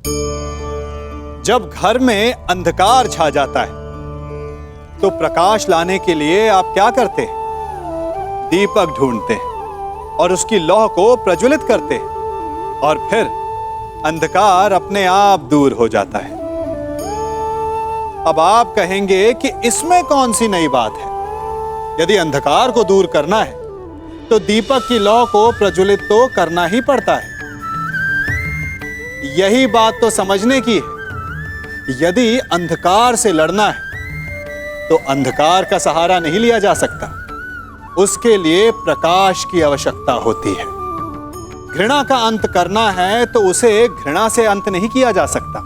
जब घर में अंधकार छा जाता है तो प्रकाश लाने के लिए आप क्या करते हैं? दीपक ढूंढते हैं और उसकी लौ को प्रज्वलित करते हैं और फिर अंधकार अपने आप दूर हो जाता है। अब आप कहेंगे कि इसमें कौन सी नई बात है? यदि अंधकार को दूर करना है तो दीपक की लौ को प्रज्वलित तो करना ही पड़ता है। यही बात तो समझने की है। यदि अंधकार से लड़ना है तो अंधकार का सहारा नहीं लिया जा सकता, उसके लिए प्रकाश की आवश्यकता होती है। घृणा का अंत करना है तो उसे घृणा से अंत नहीं किया जा सकता,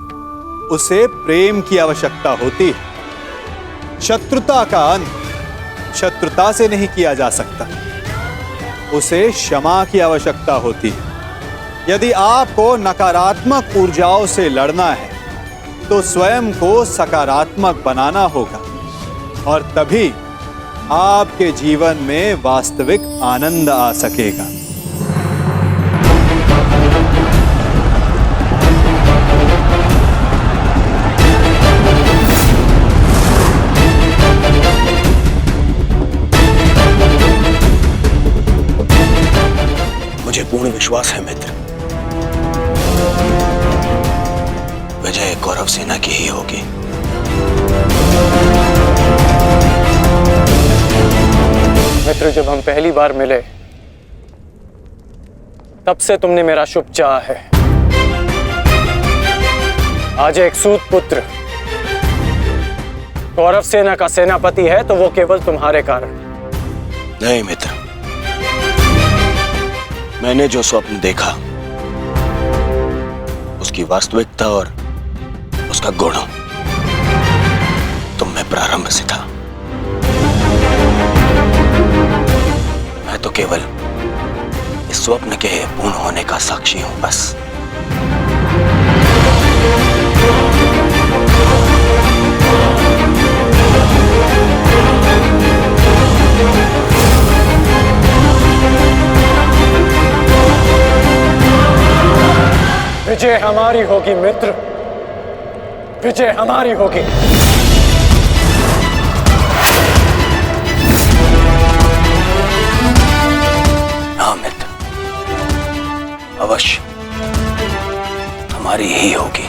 उसे प्रेम की आवश्यकता होती है। शत्रुता का अंत शत्रुता से नहीं किया जा सकता, उसे क्षमा की आवश्यकता होती है। यदि आपको नकारात्मक ऊर्जाओं से लड़ना है तो स्वयं को सकारात्मक बनाना होगा और तभी आपके जीवन में वास्तविक आनंद आ सकेगा। मुझे पूर्ण विश्वास है मित्र, विजय कौरव सेना की ही होगी। मित्र, जब हम पहली बार मिले तब से तुमने मेरा शुभ चाहा है। आज एक सूत पुत्र कौरव सेना का सेनापति है तो वो केवल तुम्हारे कारण। नहीं मित्र, मैंने जो स्वप्न देखा उसकी वास्तविकता और उसका गुण तुम में प्रारंभ से था। मैं तो केवल इस स्वप्न के पूर्ण होने का साक्षी हूं बस। विजय हमारी होगी मित्र, विजय हमारी होगी। हाँ मित्र, अवश्य हमारी ही होगी।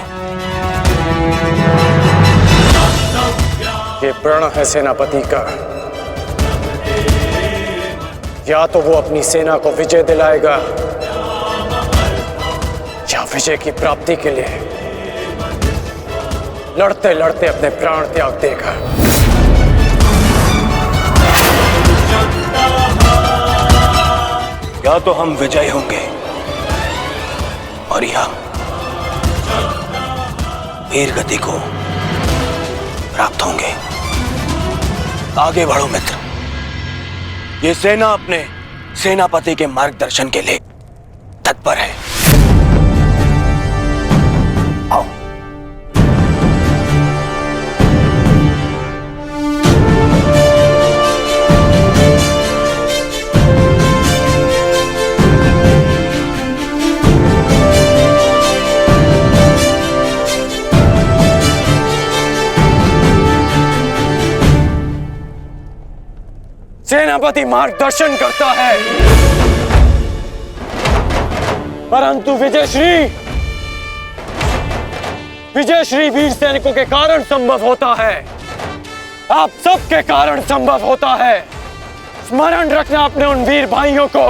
ये प्रण है सेनापति का, या तो वो अपनी सेना को विजय दिलाएगा या विजय की प्राप्ति के लिए लड़ते लड़ते अपने प्राण त्याग देगा। या तो हम विजय होंगे और या वीर गति को प्राप्त होंगे। आगे बढ़ो मित्र, ये सेना अपने सेनापति के मार्गदर्शन के लिए तत्पर है। आओ। सेनापति मार्गदर्शन करता है परंतु विजयश्री वीर सैनिकों के कारण संभव होता है। आप सबके कारण संभव होता है। स्मरण रखना अपने उन वीर भाइयों को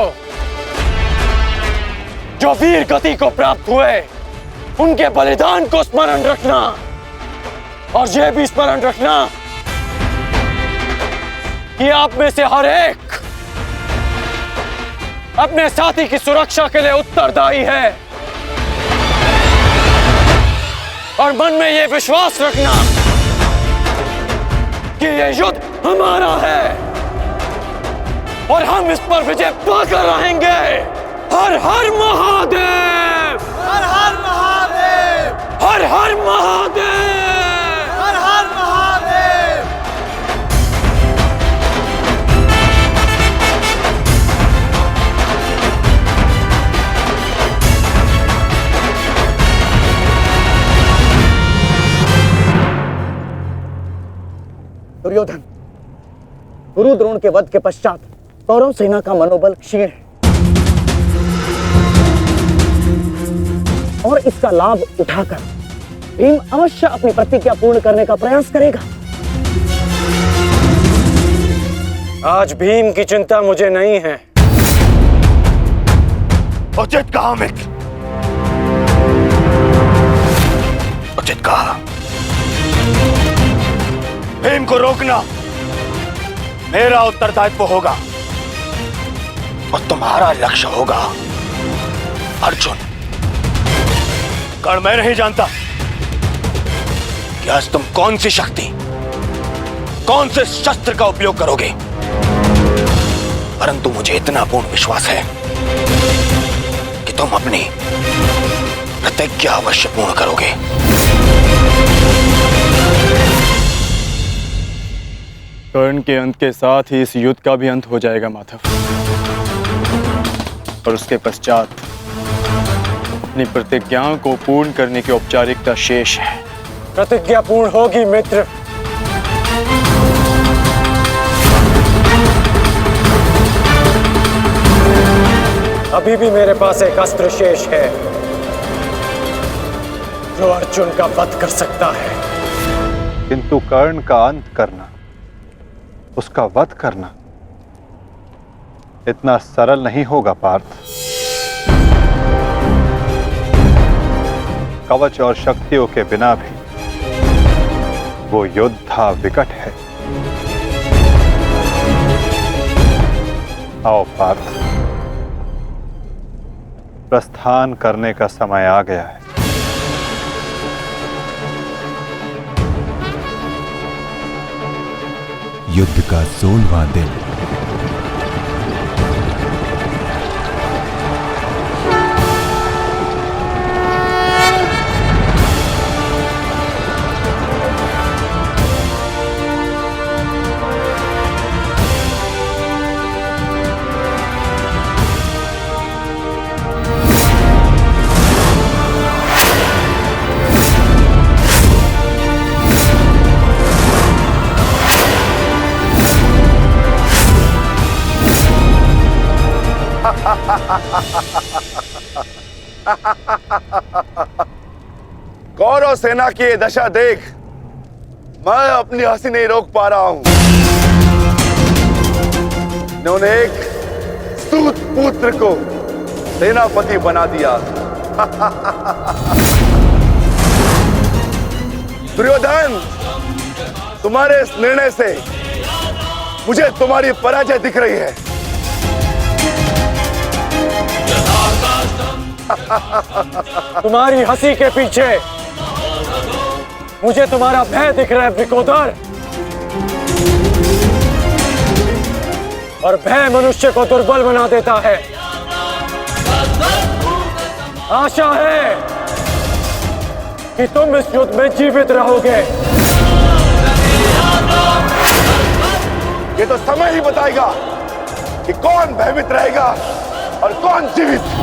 जो वीर गति को प्राप्त हुए, उनके बलिदान को स्मरण रखना और यह भी स्मरण रखना कि आप में से हर एक अपने साथी की सुरक्षा के लिए उत्तरदायी है और मन में यह विश्वास रखना कि यह युद्ध हमारा है और हम इस पर विजय पाकर रहेंगे। हर हर महादेव, हर हर महादेव, हर हर महादेव, हर हर महादेव। दुर्योधन, गुरु द्रोण के वध के पश्चात कौरव सेना का मनोबल क्षीण है और इसका लाभ उठाकर भीम अवश्य अपनी प्रतिज्ञा पूर्ण करने का प्रयास करेगा। आज भीम की चिंता मुझे नहीं है। उचित कहा मित्र, उचित कहा। भीम को रोकना मेरा उत्तरदायित्व होगा और तुम्हारा लक्ष्य होगा अर्जुन। कर्ण मैं नहीं जानता कि आज तुम कौन सी शक्ति, कौन से शस्त्र का उपयोग करोगे, परंतु मुझे इतना पूर्ण विश्वास है कि तुम अपनी प्रतिज्ञा अवश्य पूर्ण करोगे। कर्ण के अंत के साथ ही इस युद्ध का भी अंत हो जाएगा माधव, और उसके पश्चात अपनी प्रतिज्ञाओं को पूर्ण करने की औपचारिकता शेष है। प्रतिज्ञा पूर्ण होगी मित्र। अभी भी मेरे पास एक अस्त्र शेष है जो अर्जुन का वध कर सकता है। किंतु कर्ण का अंत करना, उसका वध करना इतना सरल नहीं होगा पार्थ। कवच और शक्तियों के बिना भी वो योद्धा विकट है। आओ पार्थ, प्रस्थान करने का समय आ गया है। युद्ध का 16वां दिन। कौरव सेना की ये दशा देख मैं अपनी हंसी नहीं रोक पा रहा हूं। इन्होंने एक सूत पुत्र को सेनापति बना दिया। दुर्योधन, तुम्हारे इस निर्णय से मुझे तुम्हारी पराजय दिख रही है। तुम्हारी हंसी के पीछे मुझे तुम्हारा भय दिख रहा है वृकोदर, और भय मनुष्य को दुर्बल बना देता है। आशा है कि तुम इस युद्ध में जीवित रहोगे। ये तो समय ही बताएगा कि कौन भयभीत रहेगा और कौन जीवित।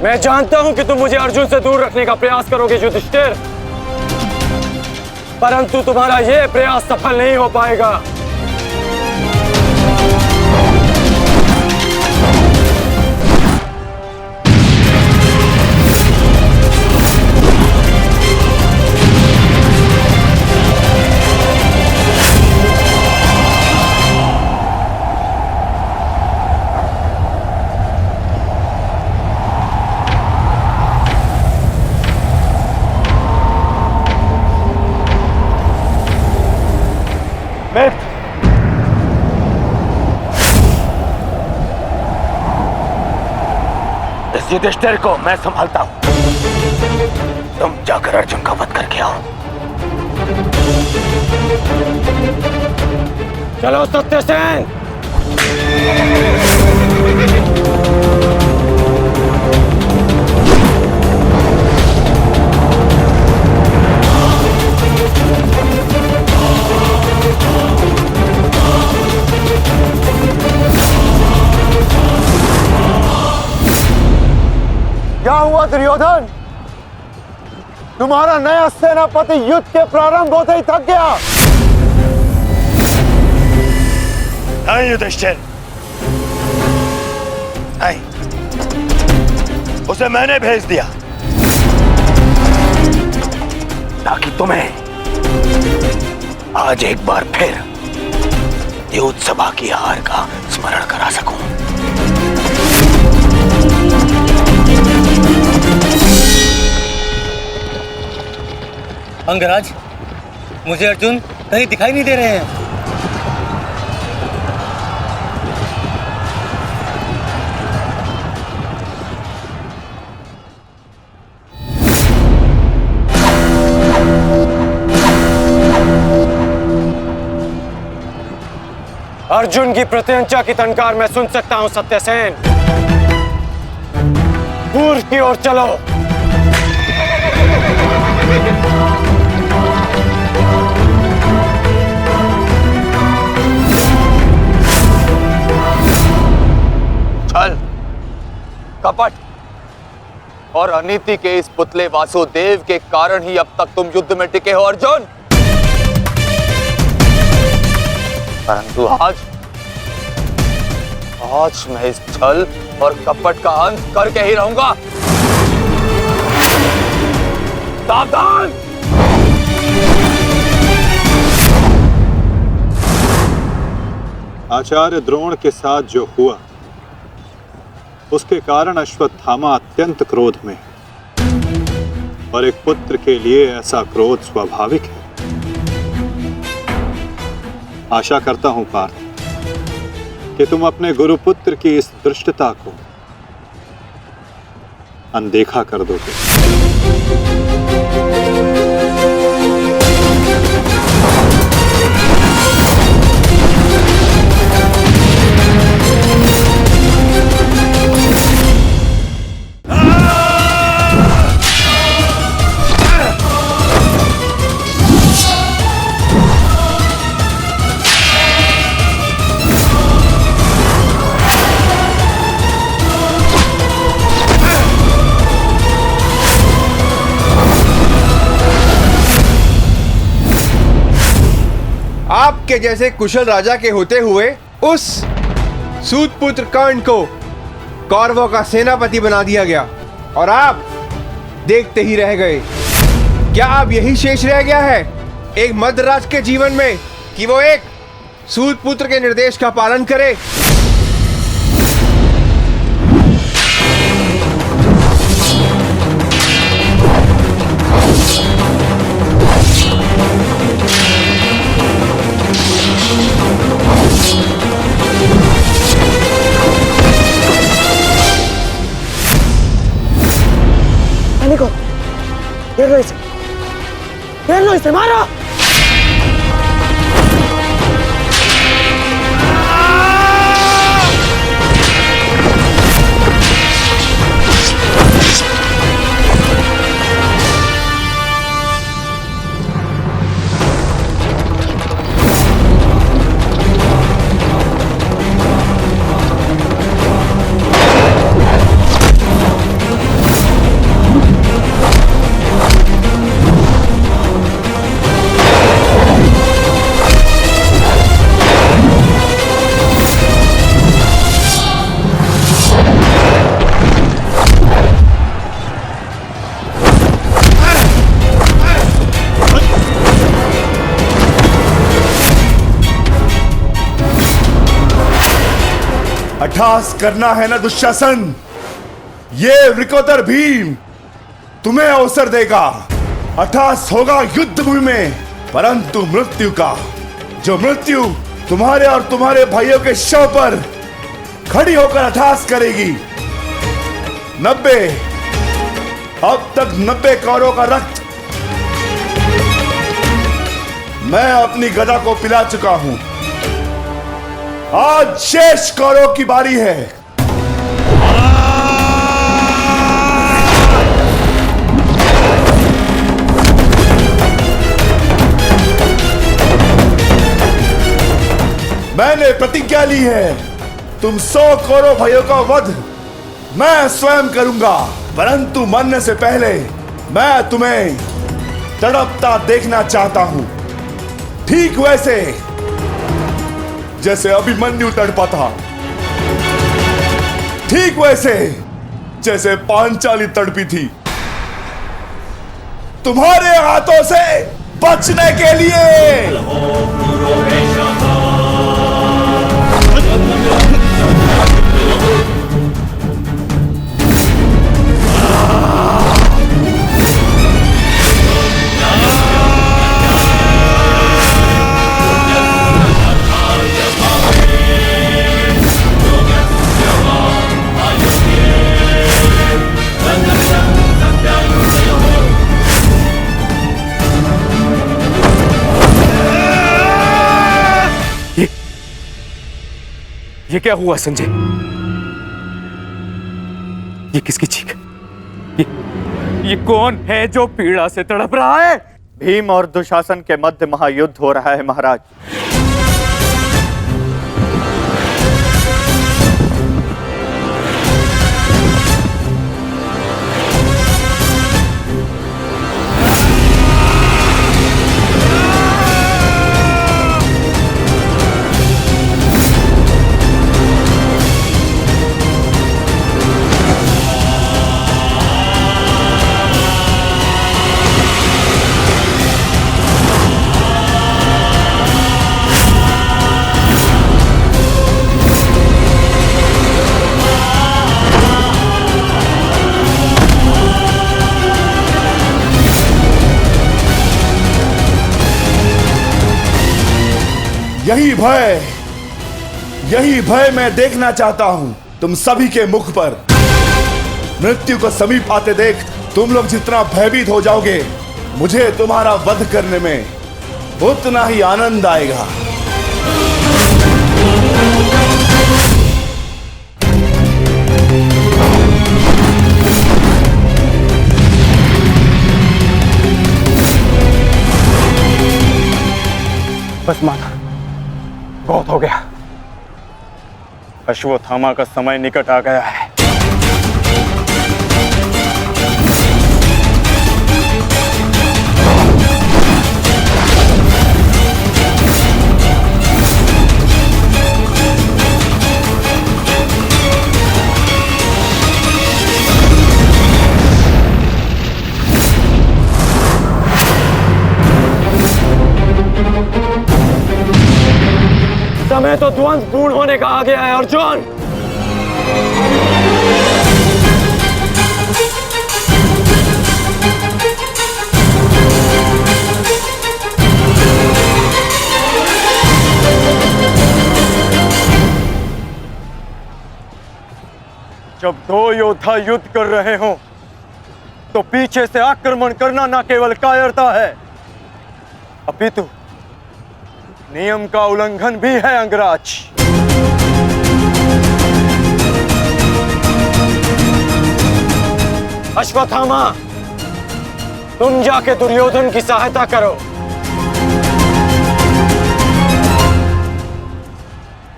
मैं जानता हूं कि तुम मुझे अर्जुन से दूर रखने का प्रयास करोगे युधिष्ठिर, परंतु तुम्हारा यह प्रयास सफल नहीं हो पाएगा। मित्र, इस युधिष्ठिर को मैं संभालता हूं। तुम जाकर अर्जुन का वध करके आओ। चलो सत्यसेन। क्या हुआ दुर्योधन? तुम्हारा नया सेनापति युद्ध के प्रारंभ होते ही थक गया। नहीं युधिष्ठिर, नहीं, उसे मैंने भेज दिया ताकि तुम्हें आज एक बार फिर युद्ध सभा की हार का स्मरण करा सकूं। अंगराज, मुझे अर्जुन कहीं दिखाई नहीं दे रहे हैं। अर्जुन की प्रत्यंचा की टंकार मैं सुन सकता हूं सत्यसेन। पूर्व की ओर चलो। छल, कपट और अनीति के इस पुतले वासुदेव के कारण ही अब तक तुम युद्ध में टिके हो अर्जुन। परंतु आज मैं इस छल और कपट का अंत करके ही रहूंगा। सावधान! आचार्य द्रोण के साथ जो हुआ उसके कारण अश्वत्थामा अत्यंत क्रोध में, और एक पुत्र के लिए ऐसा क्रोध स्वाभाविक है। आशा करता हूं पार्थ कि तुम अपने गुरुपुत्र की इस दुष्टता को अनदेखा कर दोगे। आपके जैसे कुशल राजा के होते हुए उस सूतपुत्र कर्ण को कौरवों का सेनापति बना दिया गया और आप देखते ही रह गए। क्या अब यही शेष रह गया है एक मध्यराज के जीवन में कि वो एक सूतपुत्र के निर्देश का पालन करे? घेर लो इसे, मारो। अट्ठास करना है ना दुशासन, ये वृकोदर भीम तुम्हें अवसर देगा। अट्ठास होगा युद्ध भूमि में, परंतु मृत्यु का जो मृत्यु तुम्हारे और तुम्हारे भाइयों के शव पर खड़ी होकर अठास करेगी। 90 अब तक 90 कौरों का रक्त मैं अपनी गदा को पिला चुका हूं। आज शेष कौरों की बारी है। मैंने प्रतिज्ञा ली है, तुम 100 कौरव भाइयों का वध मैं स्वयं करूंगा, परंतु मरने से पहले मैं तुम्हें तड़पता देखना चाहता हूं, ठीक वैसे जैसे अभिमन्यु तड़पा था, ठीक वैसे जैसे पांचाली तड़पी थी। तुम्हारे हाथों से बचने के लिए ये क्या हुआ संजय? ये किसकी चीख? ये कौन है जो पीड़ा से तड़प रहा है? भीम और दुशासन के मध्य महायुद्ध हो रहा है महाराज। यही भय मैं देखना चाहता हूं तुम सभी के मुख पर। मृत्यु को समीप आते देख तुम लोग जितना भयभीत हो जाओगे, मुझे तुम्हारा वध करने में उतना ही आनंद आएगा। बस माना, बहुत हो गया। अश्वत्थामा का समय निकट आ गया है। समय तो द्वंद्व पूर्ण होने का आ गया है अर्जुन। जब दो योद्धा युद्ध कर रहे हों तो पीछे से आक्रमण करना न केवल कायरता है, अपितु नियम का उल्लंघन भी है अंगराज। अश्वत्थामा, तुम जाके दुर्योधन की सहायता करो।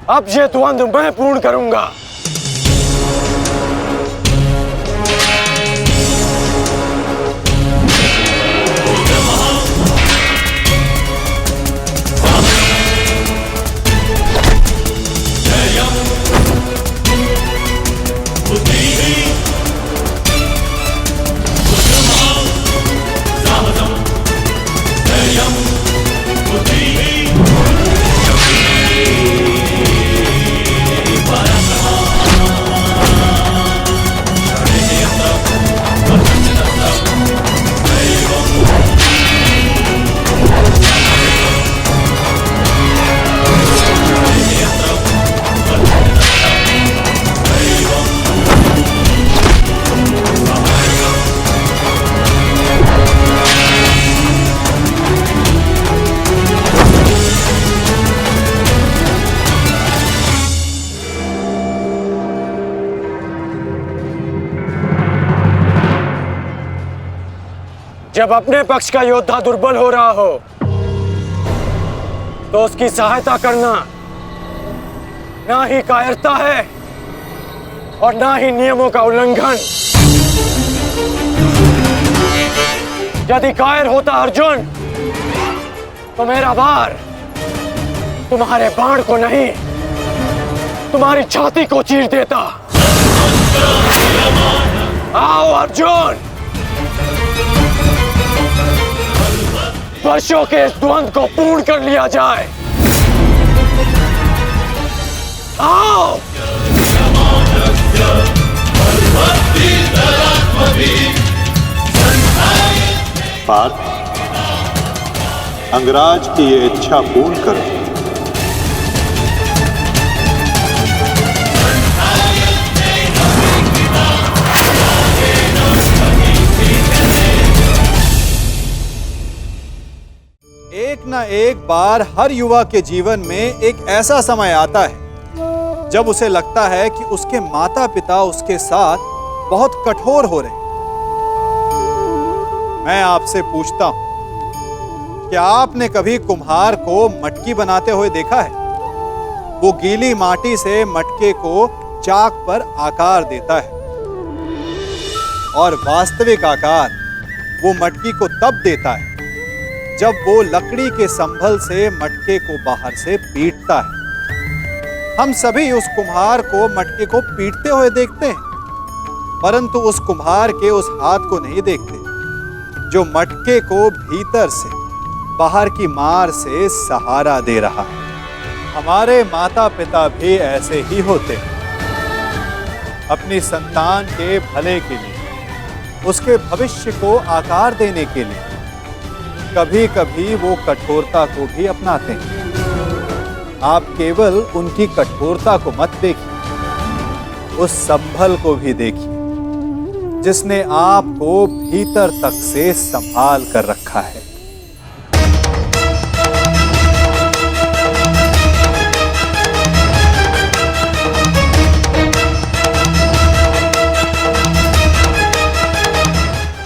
अब ये द्वंद्व मैं पूर्ण करूंगा। जब अपने पक्ष का योद्धा दुर्बल हो रहा हो तो उसकी सहायता करना ना ही कायरता है और ना ही नियमों का उल्लंघन। यदि कायर होता अर्जुन तो मेरा वार तुम्हारे बाण को नहीं, तुम्हारी छाती को चीर देता। आओ अर्जुन, वर्षों के इस द्वंद्व को पूर्ण कर लिया जाए। आओ। पार्थ, अंगराज की ये इच्छा पूर्ण करो। एक ना एक बार हर युवा के जीवन में एक ऐसा समय आता है जब उसे लगता है कि उसके माता पिता उसके साथ बहुत कठोर हो रहे हैं। मैं आपसे पूछता हूं, क्या आपने कभी कुम्हार को मटकी बनाते हुए देखा है? वो गीली माटी से मटके को चाक पर आकार देता है और वास्तविक आकार वो मटकी को तब देता है जब वो लकड़ी के संभल से मटके को बाहर से पीटता है। हम सभी उस कुम्हार को मटके को पीटते हुए देखते हैं, परंतु उस कुम्हार के उस हाथ को नहीं देखते जो मटके को भीतर से बाहर की मार से सहारा दे रहा है। हमारे माता पिता भी ऐसे ही होते हैं। अपनी संतान के भले के लिए, उसके भविष्य को आकार देने के लिए कभी कभी वो कठोरता को भी अपनाते हैं। आप केवल उनकी कठोरता को मत देखिए, उस संभल को भी देखिए जिसने आपको भीतर तक से संभाल कर रखा है।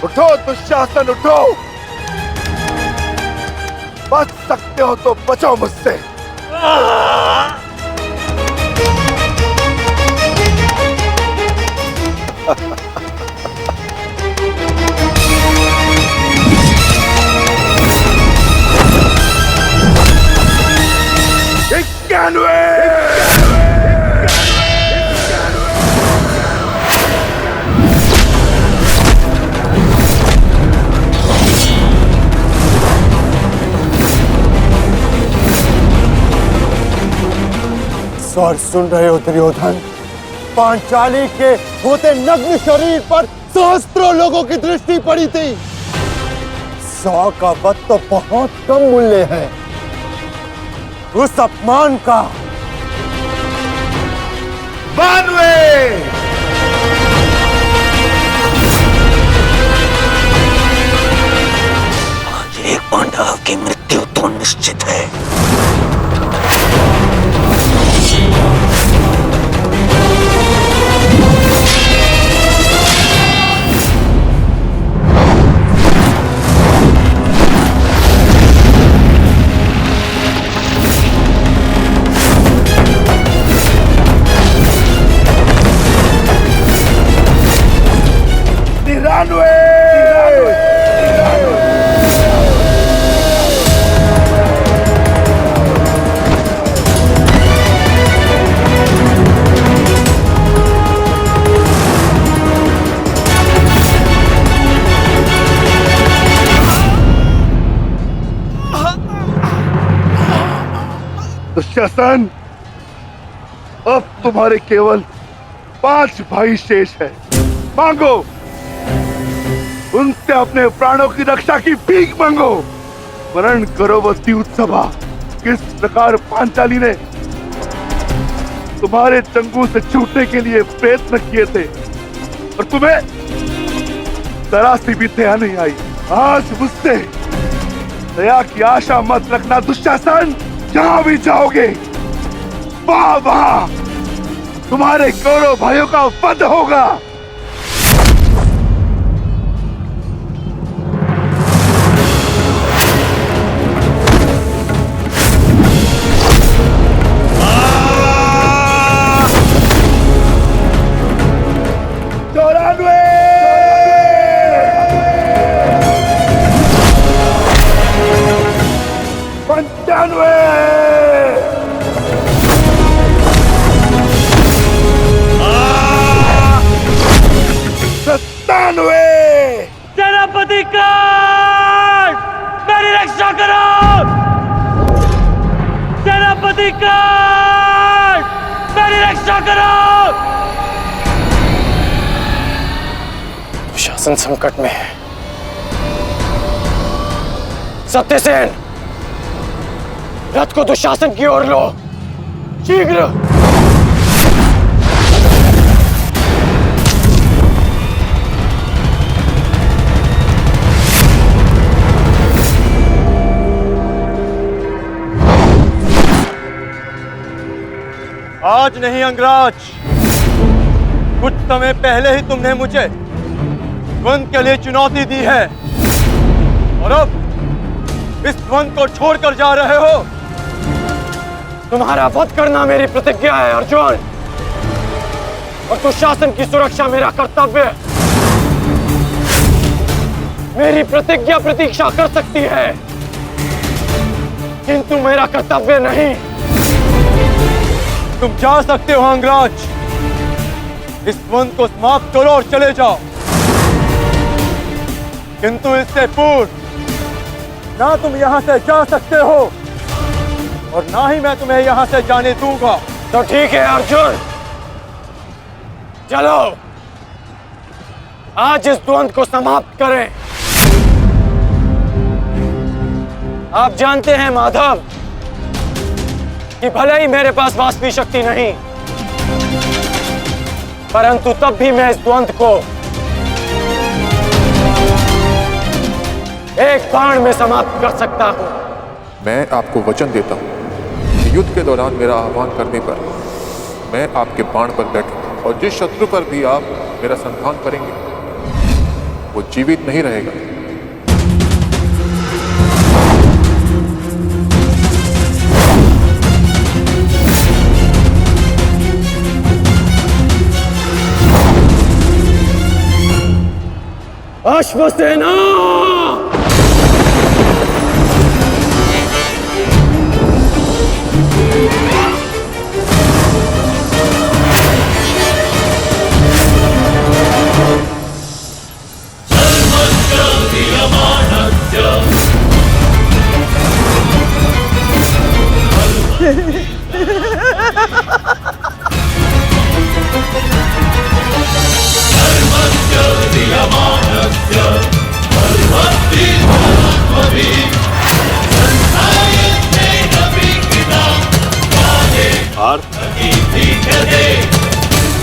उठो दुशासन, उठो। बच सकते हो तो बचो मुझसे। और सुन रहे हो दुर्योधन, पांचाली के होते नग्न शरीर पर सहस्त्रों लोगों की दृष्टि पड़ी थी। 100 का वध तो बहुत कम मूल्य है। उस अपमान का 92 आज एक पांडव की मृत्यु तो निश्चित है। दुशासन, अब तुम्हारे केवल 5 भाई शेष है। मांगो, उनसे अपने प्राणों की रक्षा की भीख मांगो। वर्ण करो वो द्यूतसभा किस प्रकार पांचाली ने तुम्हारे चंगू से छूटने के लिए प्रयत्न किए थे और तुम्हें जरा सी भी दया नहीं आई। आज मुझसे दया की आशा मत रखना दुशासन। जहां भी जाओगे वहां तुम्हारे कौरव भाइयों का वध होगा। 97 97 सेनापति कर्ण, मेरी रक्षा करो। सेनापति कर्ण, मेरी रक्षा करो। शासन संकट में है। सत्यसेन, रथ को दुशासन की ओर लो, शीघ्र। आज नहीं अंगराज, कुछ समय पहले ही तुमने मुझे द्वंद के लिए चुनौती दी है और अब इस द्वंद को छोड़कर जा रहे हो। तुम्हारा वध करना मेरी प्रतिज्ञा है अर्जुन, और दुशासन की सुरक्षा मेरा कर्तव्य है। मेरी प्रतिज्ञा प्रतीक्षा कर सकती है, किंतु मेरा कर्तव्य नहीं। तुम जा सकते हो अंगराज, इस द्वंद को समाप्त करो और चले जाओ, किंतु इससे पूर्व ना तुम यहां से जा सकते हो और ना ही मैं तुम्हें यहां से जाने दूंगा। तो ठीक है अर्जुन, चलो आज इस द्वंद को समाप्त करें। आप जानते हैं माधव कि भले ही मेरे पास वास्तविक शक्ति नहीं, परंतु तब भी मैं इस द्वंद को एक बाण में समाप्त कर सकता हूं। मैं आपको वचन देता हूं कि युद्ध के दौरान मेरा आह्वान करने पर मैं आपके बाण पर बैठूंगा, और जिस शत्रु पर भी आप मेरा संधान करेंगे वो जीवित नहीं रहेगा। अश्वसेना,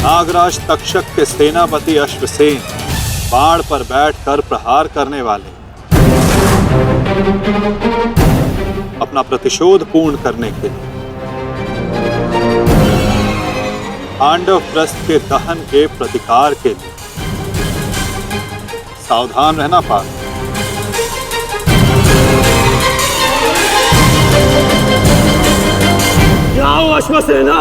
नागराज तक्षक के सेनापति अश्वसेन बाण पर बैठकर प्रहार करने वाले अपना प्रतिशोध पूर्ण करने के लिए पांडव प्रस्थ के दहन के प्रतिकार के लिए सावधान रहना पार्थ। जाओ अश्वसेना,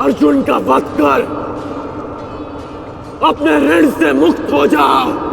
अर्जुन का वध कर अपने ऋण से मुक्त हो जाओ।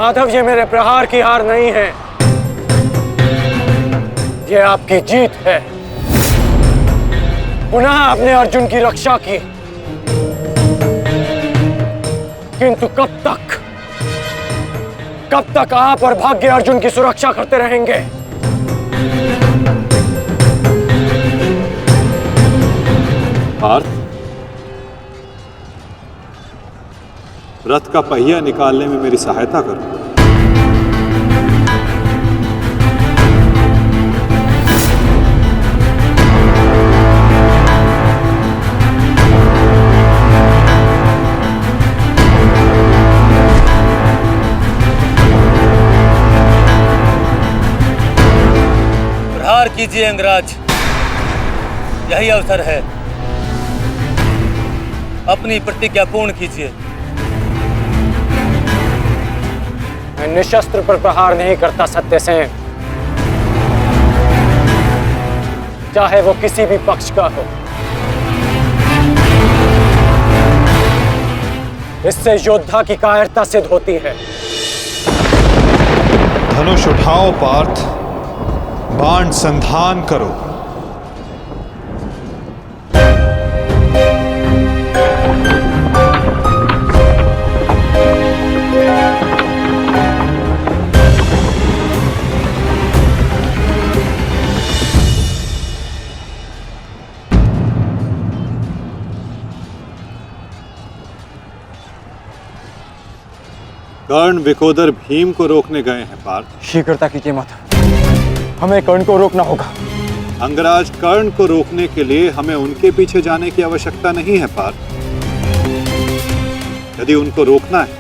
माधव, ये मेरे प्रहार की हार नहीं है, ये आपकी जीत है। पुनः आपने अर्जुन की रक्षा की, किंतु कब तक आप और भाग्य अर्जुन की सुरक्षा करते रहेंगे? पार्थ, रथ का पहिया निकालने में मेरी सहायता करो। प्रहार कीजिए अंगराज, यही अवसर है। अपनी प्रतिज्ञा पूर्ण कीजिए। मैं निशस्त्र पर प्रहार नहीं करता सत्यसेन, चाहे वो किसी भी पक्ष का हो। इससे योद्धा की कायरता सिद्ध होती है। धनुष उठाओ पार्थ, बाण संधान करो। कर्ण विकोदर भीम को रोकने गए हैं पार्थ। शीघ्रता की कीमत, हमें कर्ण को रोकना होगा। अंगराज, कर्ण को रोकने के लिए हमें उनके पीछे जाने की आवश्यकता नहीं है पार्थ। यदि उनको रोकना है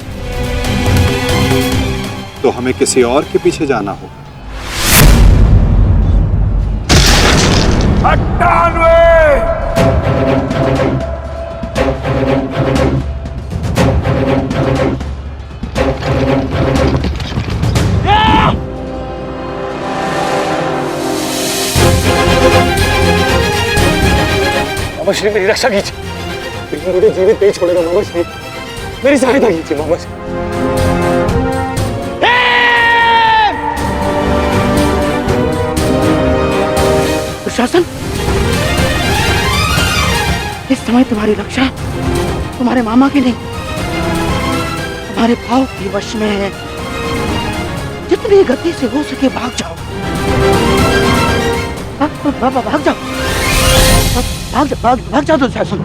तो हमें किसी और के पीछे जाना होगा। 98 मामा श्री, मेरी रक्षा कीजिए। मुझे जीवित नहीं छोड़ेगा मामा श्री, मेरी सहायता कीजिए मामा श्री। दुशासन, इस समय तुम्हारी रक्षा तुम्हारे मामा की नहीं, तुम्हारे भाव के वश में है। जितनी गति से हो सके भाग जाओ, भाग जाओ, भाग जाओ दुशासन।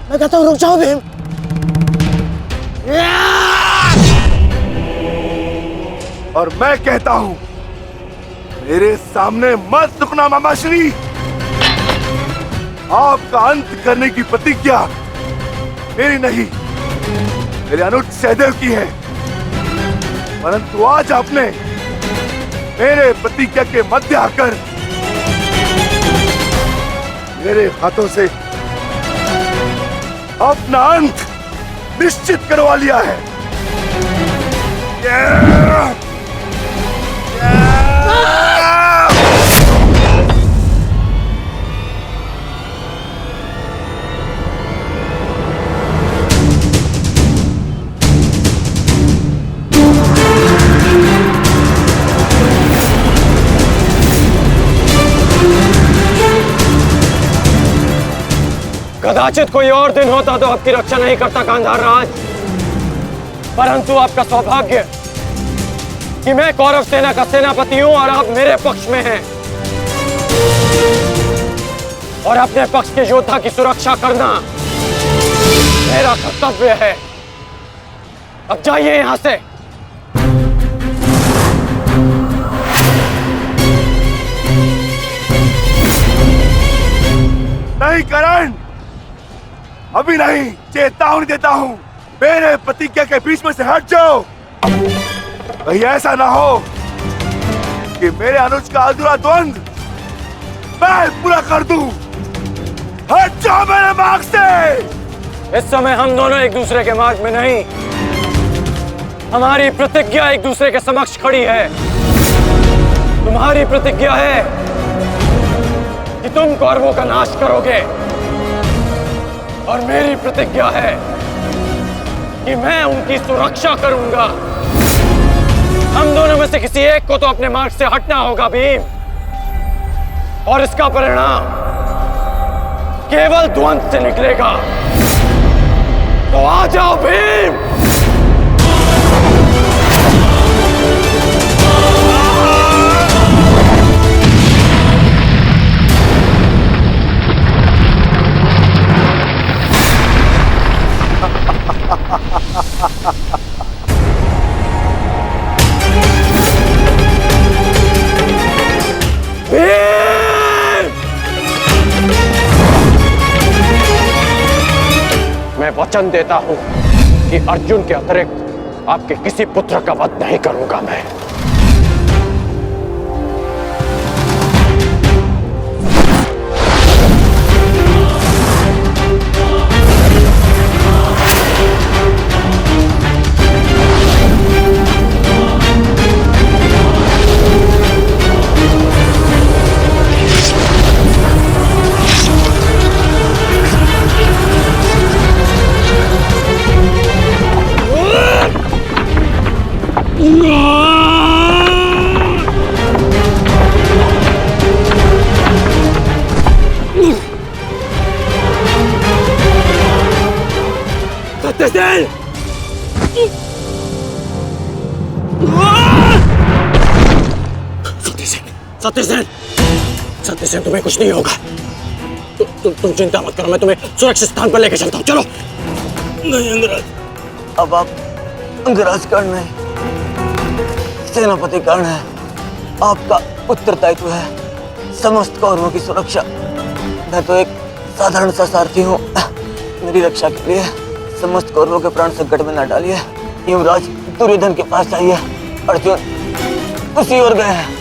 मैं कहता हूँ रुक जाओ भीम। और मैं कहता हूं मेरे सामने मत रुकना मामाश्री। आपका अंत करने की प्रतिज्ञा मेरी नहीं, मेरे अनुज सहदेव की है। परंतु आज आपने मेरे प्रतिज्ञा के मध्य आकर मेरे हाथों से अपना अंत निश्चित करवा लिया है। कदाचित कोई और दिन होता तो आपकी रक्षा नहीं करता गांधार राज, परंतु आपका सौभाग्य कि मैं कौरव सेना का सेनापति हूं और आप मेरे पक्ष में हैं, और अपने पक्ष के योद्धा की सुरक्षा करना मेरा कर्तव्य है। अब जाइए यहां से। नहीं करण, अभी नहीं, चेतावनी देता हूं, मेरे प्रतिज्ञा के बीच में से हट जाओ। कहीं ऐसा ना हो कि मेरे अनुज का अधूरा द्वंद मैं पूरा कर दूं। हट जाओ मेरे मार्ग से। इस समय हम दोनों एक दूसरे के मार्ग में नहीं, हमारी प्रतिज्ञा एक दूसरे के समक्ष खड़ी है। तुम्हारी प्रतिज्ञा है कि तुम कौरवों का नाश करोगे, और मेरी प्रतिज्ञा है कि मैं उनकी सुरक्षा करूंगा। हम दोनों में से किसी एक को तो अपने मार्ग से हटना होगा भीम, और इसका परिणाम केवल द्वंद से निकलेगा। तो आ जाओ भीम। वचन देता हूं कि अर्जुन के अतिरिक्त आपके किसी पुत्र का वध नहीं करूंगा मैं। सत्यसेन! सत्यसेन! सत्यसेन, तुम्हें कुछ नहीं होगा। तुम चिंता मत करो, मैं तुम्हें सुरक्षित स्थान पर लेकर चलता हूँ। चलो। नहीं अंगराज, अब आप अंगराज कर्ण नहीं, सेनापति कर्ण है। आपका उत्तरदायित्व है समस्त कौरवों की सुरक्षा। मैं तो एक साधारण सा सारथी हूँ। मेरी रक्षा के लिए समस्त कौरवों के प्राण संकट में न डालिए। युवराज दुर्योधन के पास जाइए, अर्जुन उसी ओर गए हैं।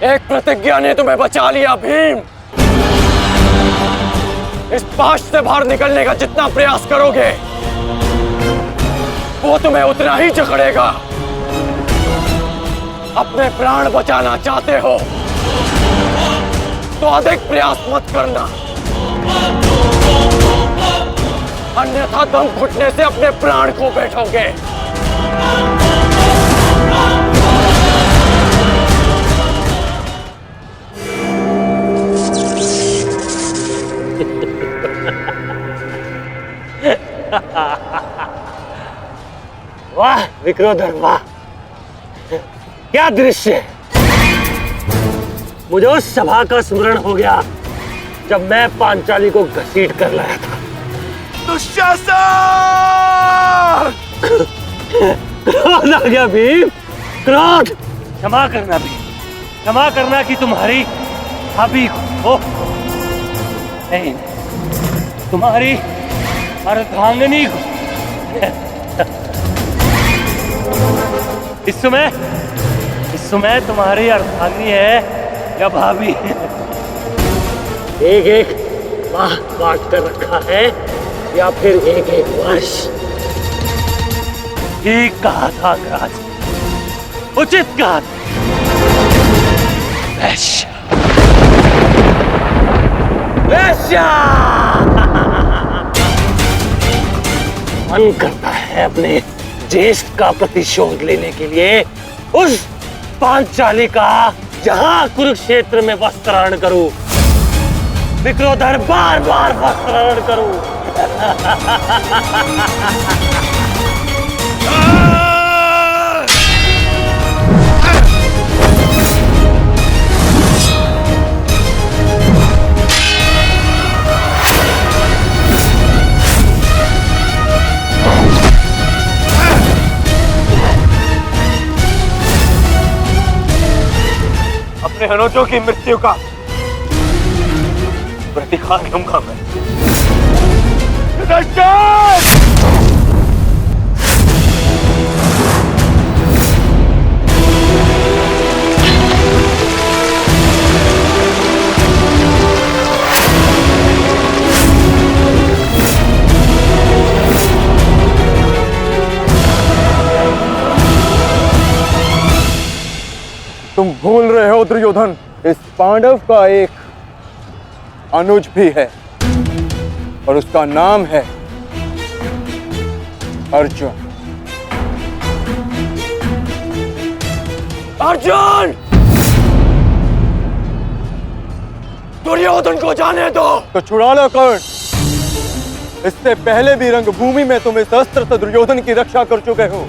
एक प्रतिज्ञा ने तुम्हें बचा लिया भीम। इस पाश से बाहर निकलने का जितना प्रयास करोगे वो तुम्हें उतना ही जकड़ेगा। अपने प्राण बचाना चाहते हो तो अधिक प्रयास मत करना, अन्यथा दम घुटने से अपने प्राण खो बैठोगे। वाह विक्रोधर, वाह क्या दृश्य! मुझे उस सभा का स्मरण हो गया जब मैं पांचाली को घसीट कर लाया था। दुशासन! क्रोध आ गया भीम, क्रोध! क्षमा करना भीम, क्षमा करना कि तुम्हारी भाभी को नहीं, तुम्हारी अर्धांगिनी को। इस समय तुम्हारी अर्धांगिनी है या भाभी? एक एक माह बांट कर रखा है या फिर एक एक वर्ष? ठीक कहा था अंगराज, उचित कहा था। वैश्य, वैश्य! मन करता है अपने ज्येष्ठ का प्रतिशोध लेने के लिए उस पांचाली का जहां कुरुक्षेत्र में वस्त्राहरण करूं, विक्रोधर बार बार वस्त्राहरण करूं। अपने अनुजों की मृत्यु का प्रतिकार लूंगा मैं। तुम भूल रहे हो दुर्योधन, इस पांडव का एक अनुज भी है और उसका नाम है अर्जुन। अर्जुन! दुर्योधन को जाने दो। तो छुड़ा लो कर्ण। इससे पहले भी रंगभूमि में तुम इस अस्त्र से दुर्योधन की रक्षा कर चुके हो।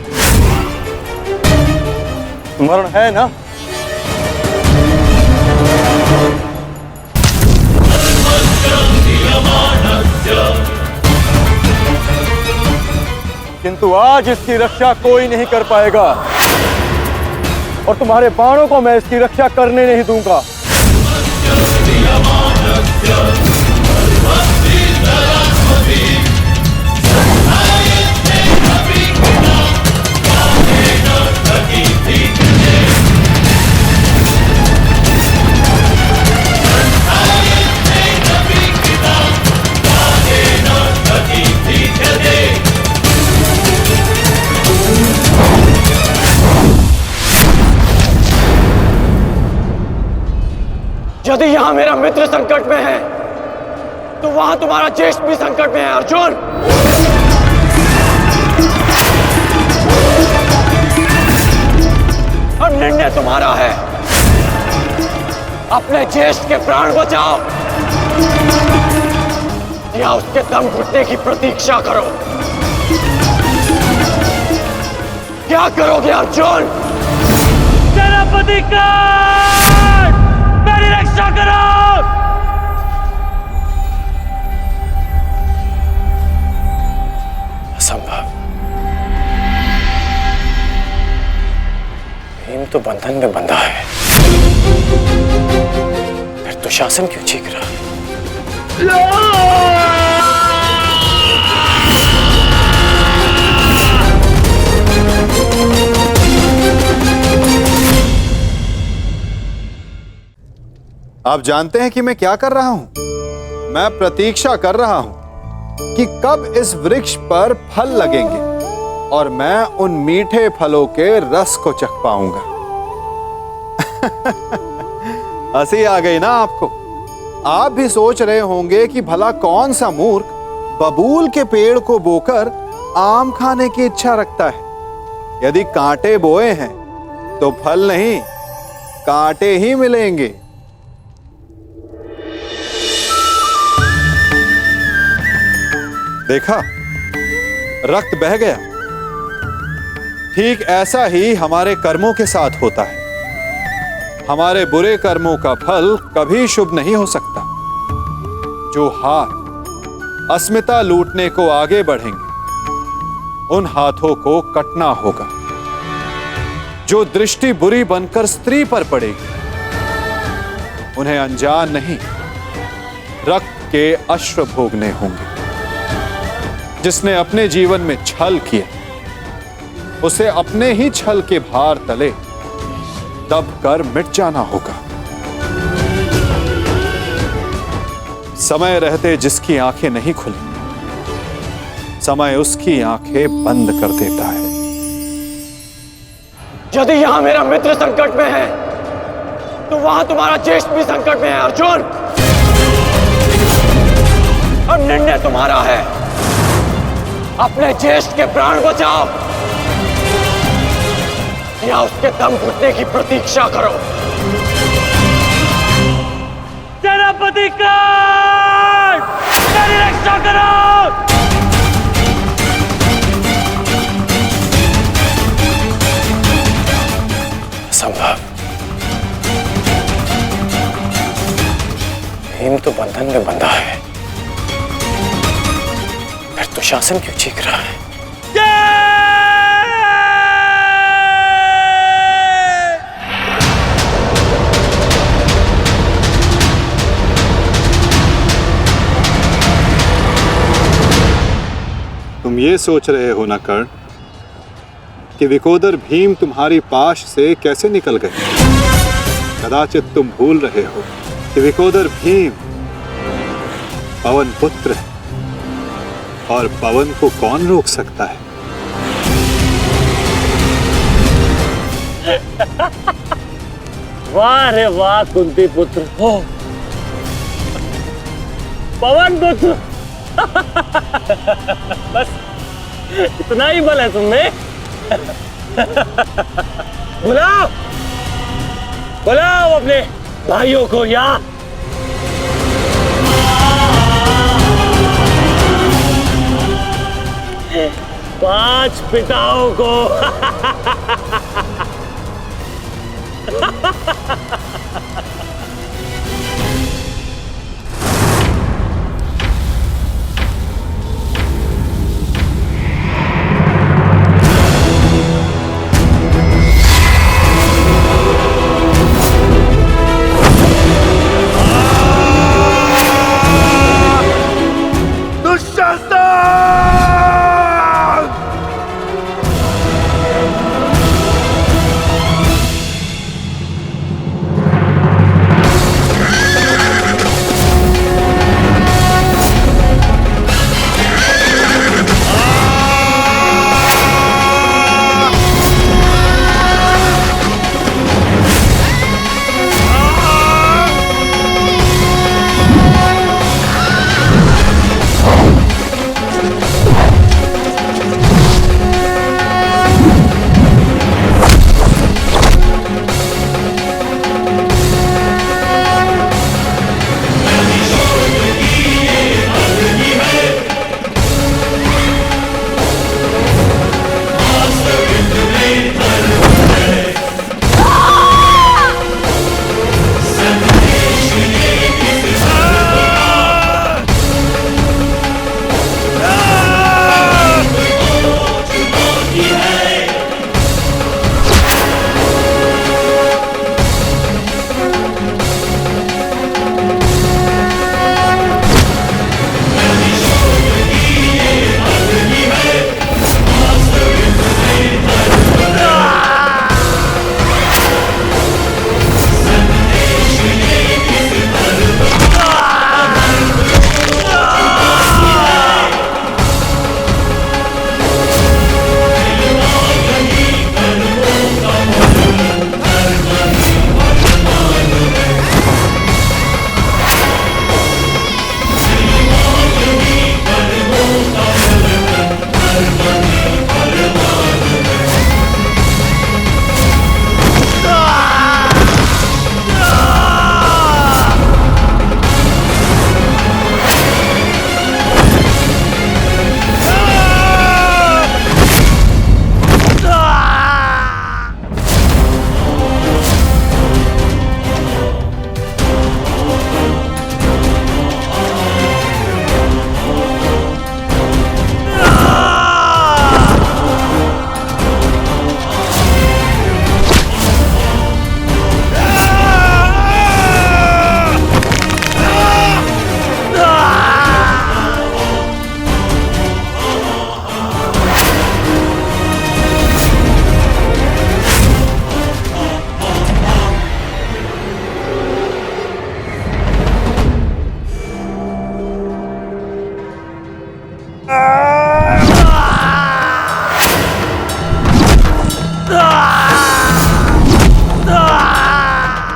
स्मरण है ना? किंतु आज इसकी रक्षा कोई नहीं कर पाएगा और तुम्हारे बाणों को मैं इसकी रक्षा करने नहीं दूंगा। यदि यहां मेरा मित्र संकट में है तो वहां तुम्हारा ज्येष्ठ भी संकट में है अर्जुन। अब निर्णय तुम्हारा है। अपने ज्येष्ठ के प्राण बचाओ या उसके दम घुटने की प्रतीक्षा करो। क्या करोगे अर्जुन? सेनापति का मेरी रक्षा करो। असंभव। भीम तो बंधन में बंधा है, फिर तो शासन क्यों चीख रहा है? आप जानते हैं कि मैं क्या कर रहा हूं? मैं प्रतीक्षा कर रहा हूं कि कब इस वृक्ष पर फल लगेंगे और मैं उन मीठे फलों के रस को चख पाऊंगा। हंसी आ गई ना आपको? आप भी सोच रहे होंगे कि भला कौन सा मूर्ख बबूल के पेड़ को बोकर आम खाने की इच्छा रखता है। यदि कांटे बोए हैं तो फल नहीं, कांटे ही मिलेंगे। देखा, रक्त बह गया। ठीक ऐसा ही हमारे कर्मों के साथ होता है। हमारे बुरे कर्मों का फल कभी शुभ नहीं हो सकता। जो हाथ अस्मिता लूटने को आगे बढ़ेंगे उन हाथों को कटना होगा। जो दृष्टि बुरी बनकर स्त्री पर पड़ेगी उन्हें अनजान नहीं रक्त के अश्रु भोगने होंगे। जिसने अपने जीवन में छल किया उसे अपने ही छल के भार तले दब कर मिट जाना होगा। समय रहते जिसकी आंखें नहीं खुली, समय उसकी आंखें बंद कर देता है। यदि यहां मेरा मित्र संकट में है तो वहां तुम्हारा ज्येष्ठ भी संकट में है अर्जुन। अब निर्णय तुम्हारा है। अपने ज्येष्ठ के प्राण बचाओ या उसके दम घुटने की प्रतीक्षा करो। सेनापति का मेरी रक्षा करो। संभव। भीम तो बंधन में बंधा है, फिर तो शासन क्यों चीख रहा है? तुम ये सोच रहे हो ना कर्ण कि विकोदर भीम तुम्हारी पाश से कैसे निकल गए? कदाचित तुम भूल रहे हो कि विकोदर भीम पवन पुत्र है और पवन को कौन रोक सकता है? वाह रे वाह कुंती पुत्र हो, पवन पुत्र। बस इतना ही बल है तुमने। बुलाओ बुलाओ अपने भाइयों को यहाँ। 5 पिताओं को।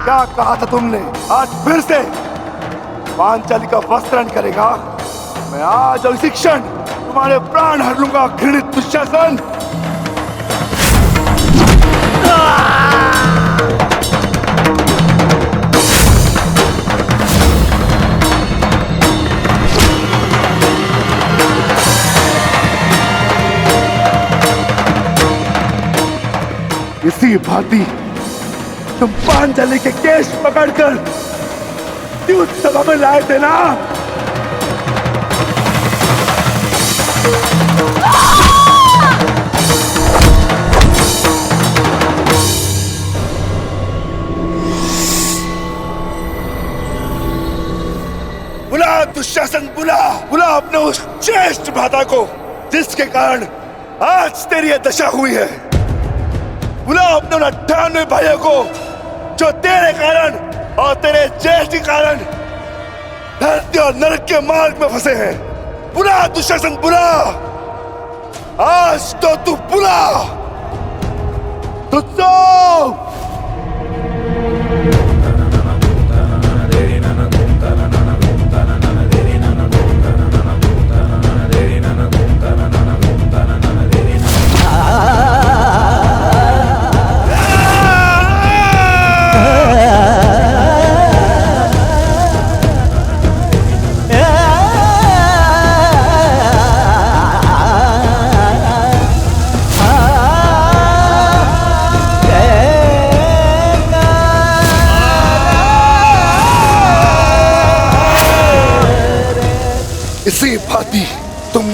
क्या कहा था तुमने? आज फिर से पांचाली का वस्त्रण करेगा? मैं आज और इसी क्षण तुम्हारे प्राण हर लूंगा, घृणित दुशासन। इसी भांति तुम पांचाली के केश पकड़कर युद्ध सभा में लाए थे ना? बुला दुशासन, बुला बुला अपने उस ज्येष्ठ भ्राता को जिसके कारण आज तेरी यह दशा हुई है। बुला अपने 98 भाइयों को जो तेरे कारण और तेरे ज्येष्ठ के कारण धरती और नरक के मार्ग में फंसे हैं। बुला दुशासन, बुला। आज तो तू बुला। तुझको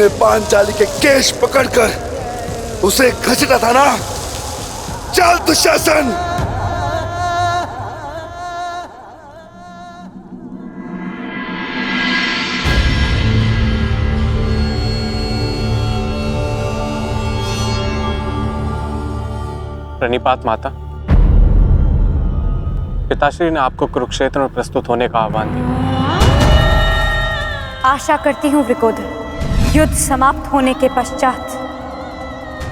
तुमने पांचाली के केश पकड़कर उसे खींचना था ना। चल दुशासन। प्रणिपात माता। पिताश्री ने आपको कुरुक्षेत्र में प्रस्तुत होने का आह्वान दिया। आशा करती हूँ वृकोदर, युद्ध समाप्त होने के पश्चात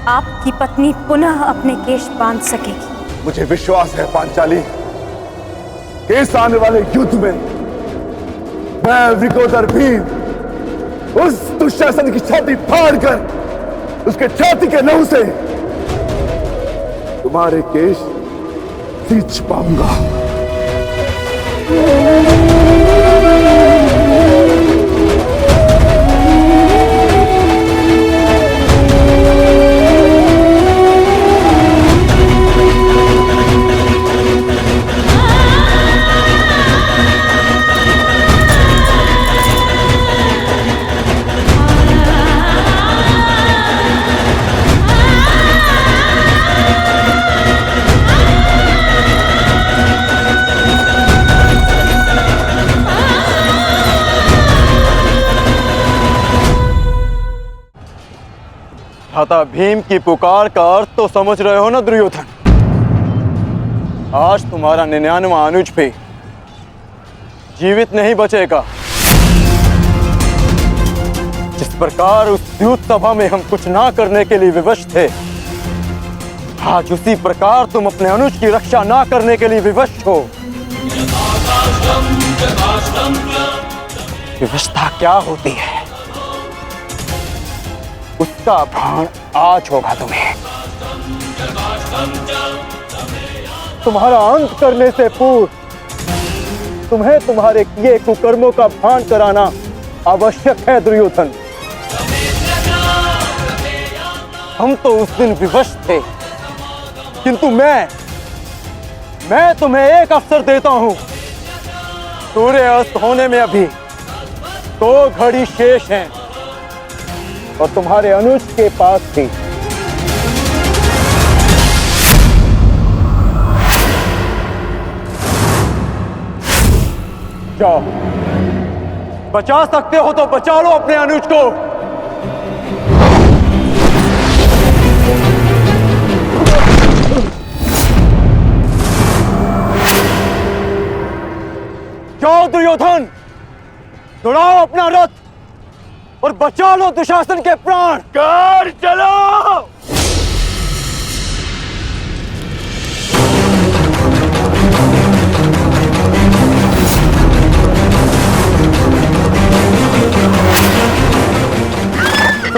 आपकी पत्नी पुनः अपने केश बांध सकेगी। मुझे विश्वास है पांचाली, इस आने वाले युद्ध में मैं वृकोदर भीम उस दुशासन की छाती फाड़कर उसके छाती के लहू से तुम्हारे केश खींच पाऊंगा। भ्राता भीम की पुकार का अर्थ तो समझ रहे हो ना दुर्योधन। आज तुम्हारा 99वां अनुज भी जीवित नहीं बचेगा। जिस प्रकार उस युद्ध सभा में हम कुछ ना करने के लिए विवश थे, आज उसी प्रकार तुम अपने अनुज की रक्षा ना करने के लिए विवश हो। विवशता क्या होती है उसका भान आज होगा तुम्हें। तुम्हारा अंत करने से पूर्व तुम्हें तुम्हारे किए कुकर्मों का भान कराना आवश्यक है दुर्योधन। हम तो उस दिन विवश थे, किंतु मैं तुम्हें एक अवसर देता हूं। सूर्य अस्त होने में अभी 2 घड़ी शेष हैं और तुम्हारे अनुज के पास थी। जाओ, बचा सकते हो तो बचा लो अपने अनुज को। जाओ दुर्योधन, दौड़ाओ अपना रथ और बचा लो दुशासन के प्राण। कर चलो।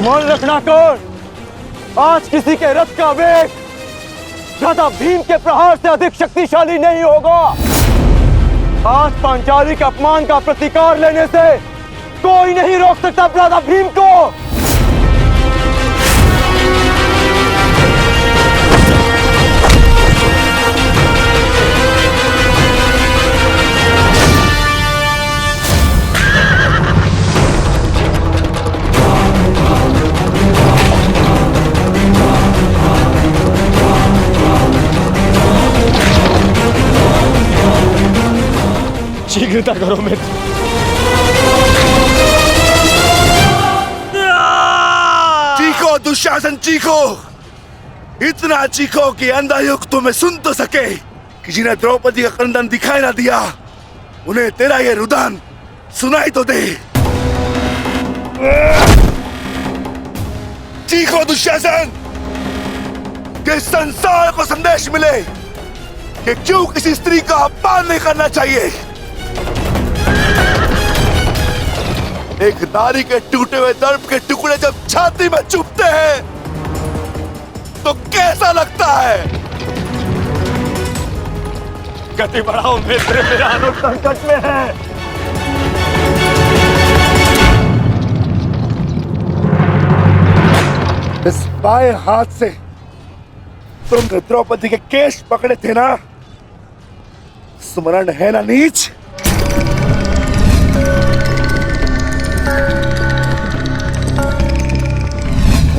मान रखना कर, आज किसी के रथ का वेग भ्राता भीम के प्रहार से अधिक शक्तिशाली नहीं होगा। आज पांचाली के अपमान का प्रतिकार लेने से कोई नहीं रोक सकता भ्राता भीम को। शीघ्रता करो मित्र। चीखो दुशासन, चीखो। इतना चीखो कि अंधायुक्त तुम्हें सुन तो सके कि जिन्हें द्रौपदी का क्रंदन दिखाई ना दिया उन्हें तेरा ये रुदन सुनाई तो दे। चीखो दुशासन कि संसार को संदेश मिले कि क्यों किसी स्त्री का अपमान नहीं करना चाहिए। एक नारी के टूटे हुए दर्प के टुकड़े जब छाती में चुभते हैं तो कैसा लगता है। गति बढ़ाओ मित्र, मेरा अनुज संकट में है। इस बाएं हाथ से तुम द्रौपदी के केश पकड़े थे ना, स्मरण है ना नीच।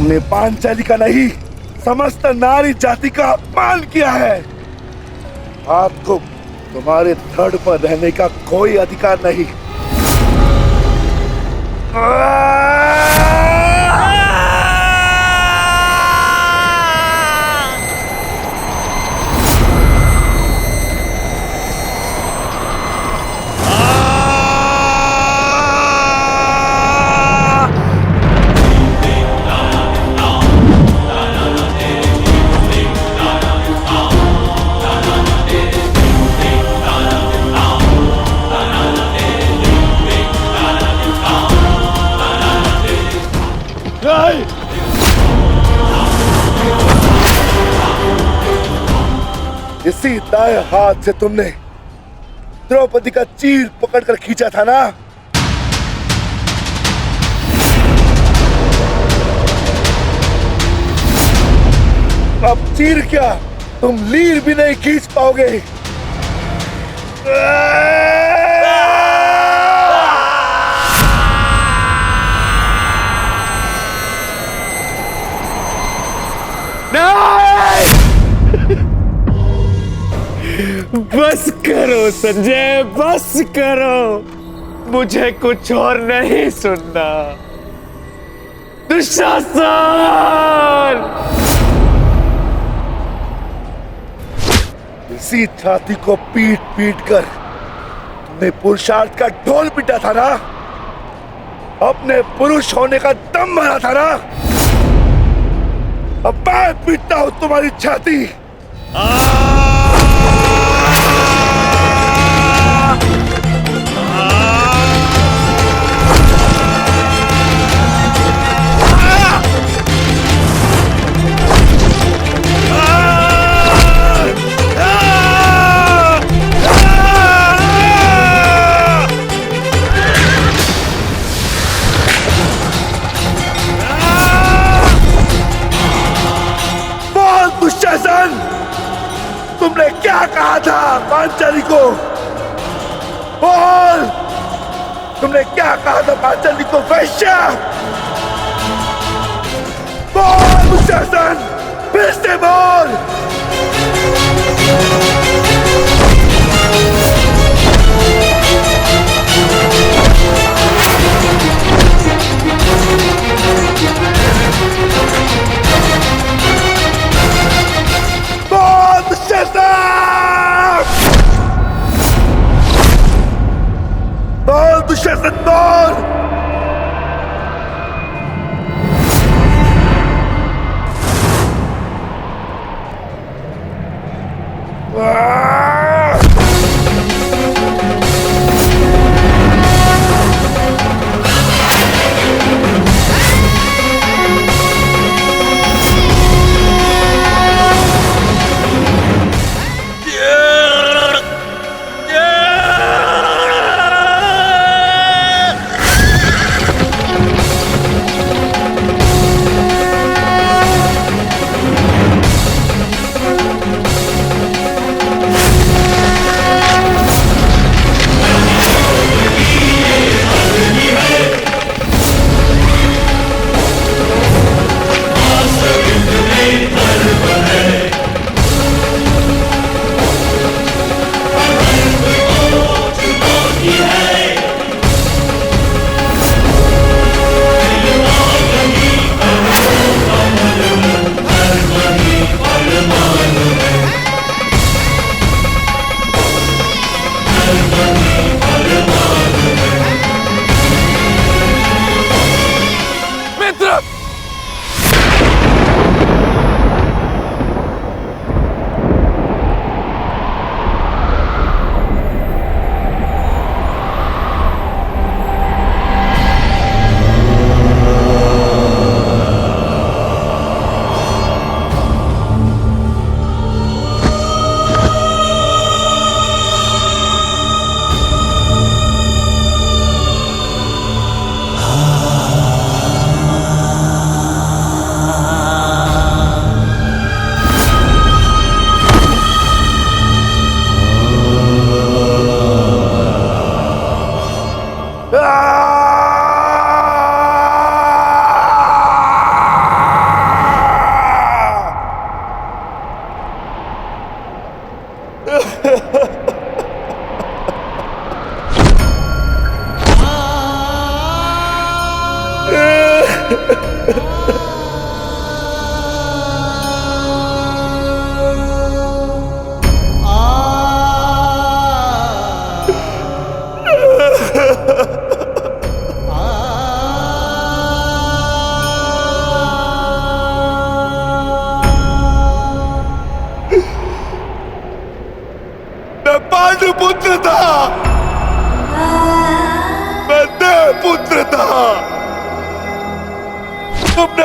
तुमने पांचाली का नहीं, समस्त नारी जाति का अपमान किया है। आपको तुम्हारे धड़ पर रहने का कोई अधिकार नहीं। इसी दाएं हाथ से तुमने द्रौपदी का चीर पकड़कर खींचा था ना? अब चीर क्या, तुम लीर भी नहीं खींच पाओगे। बस करो संजय, बस करो, मुझे कुछ और नहीं सुनना। दुशासन! इसी छाती को पीट पीट कर तुमने पुरुषार्थ का ढोल पीटा था ना? अपने पुरुष होने का दम भरा था ना? अब मैं पीटता हूं तुम्हारी छाती। तुमने क्या कहा था पांचाली को? बोल, तुमने क्या कहा था पांचाली को? वैश्या! बोल दुशासन, फिर से बोल। बोल दुशासन, बोल।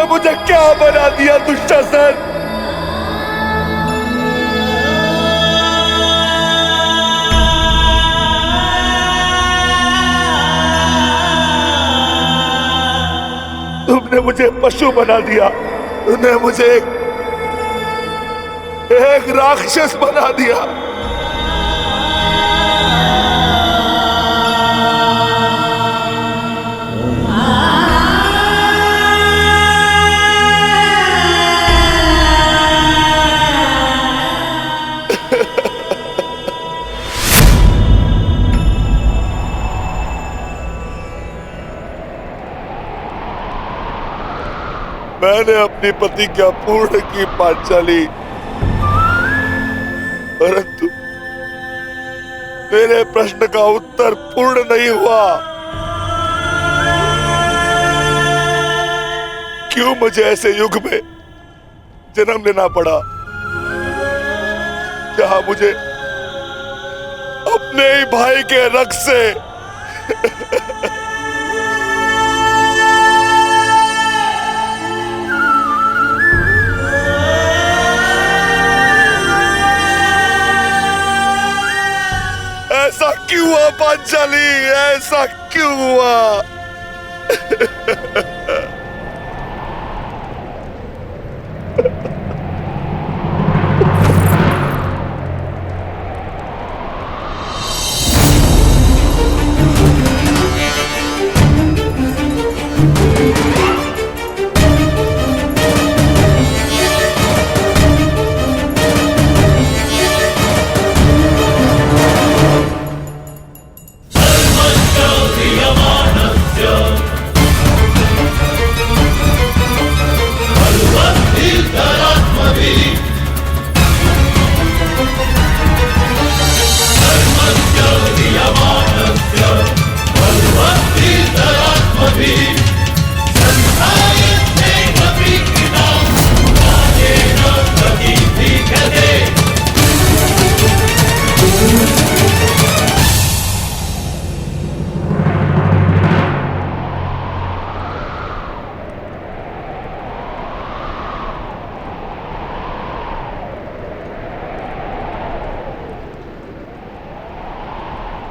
मुझे क्या बना दिया दुशासन? तुमने मुझे पशु बना दिया, तुमने मुझे एक राक्षस बना दिया। मैंने अपनी प्रतिज्ञा पूर्ण की पांचाली, परंतु मेरे प्रश्न का उत्तर पूर्ण नहीं हुआ। क्यों मुझे ऐसे युग में जन्म लेना पड़ा जहां मुझे अपने ही भाई के रक्त से ऐसा क्यों हुआ पांचाली? ऐसा क्यों हुआ?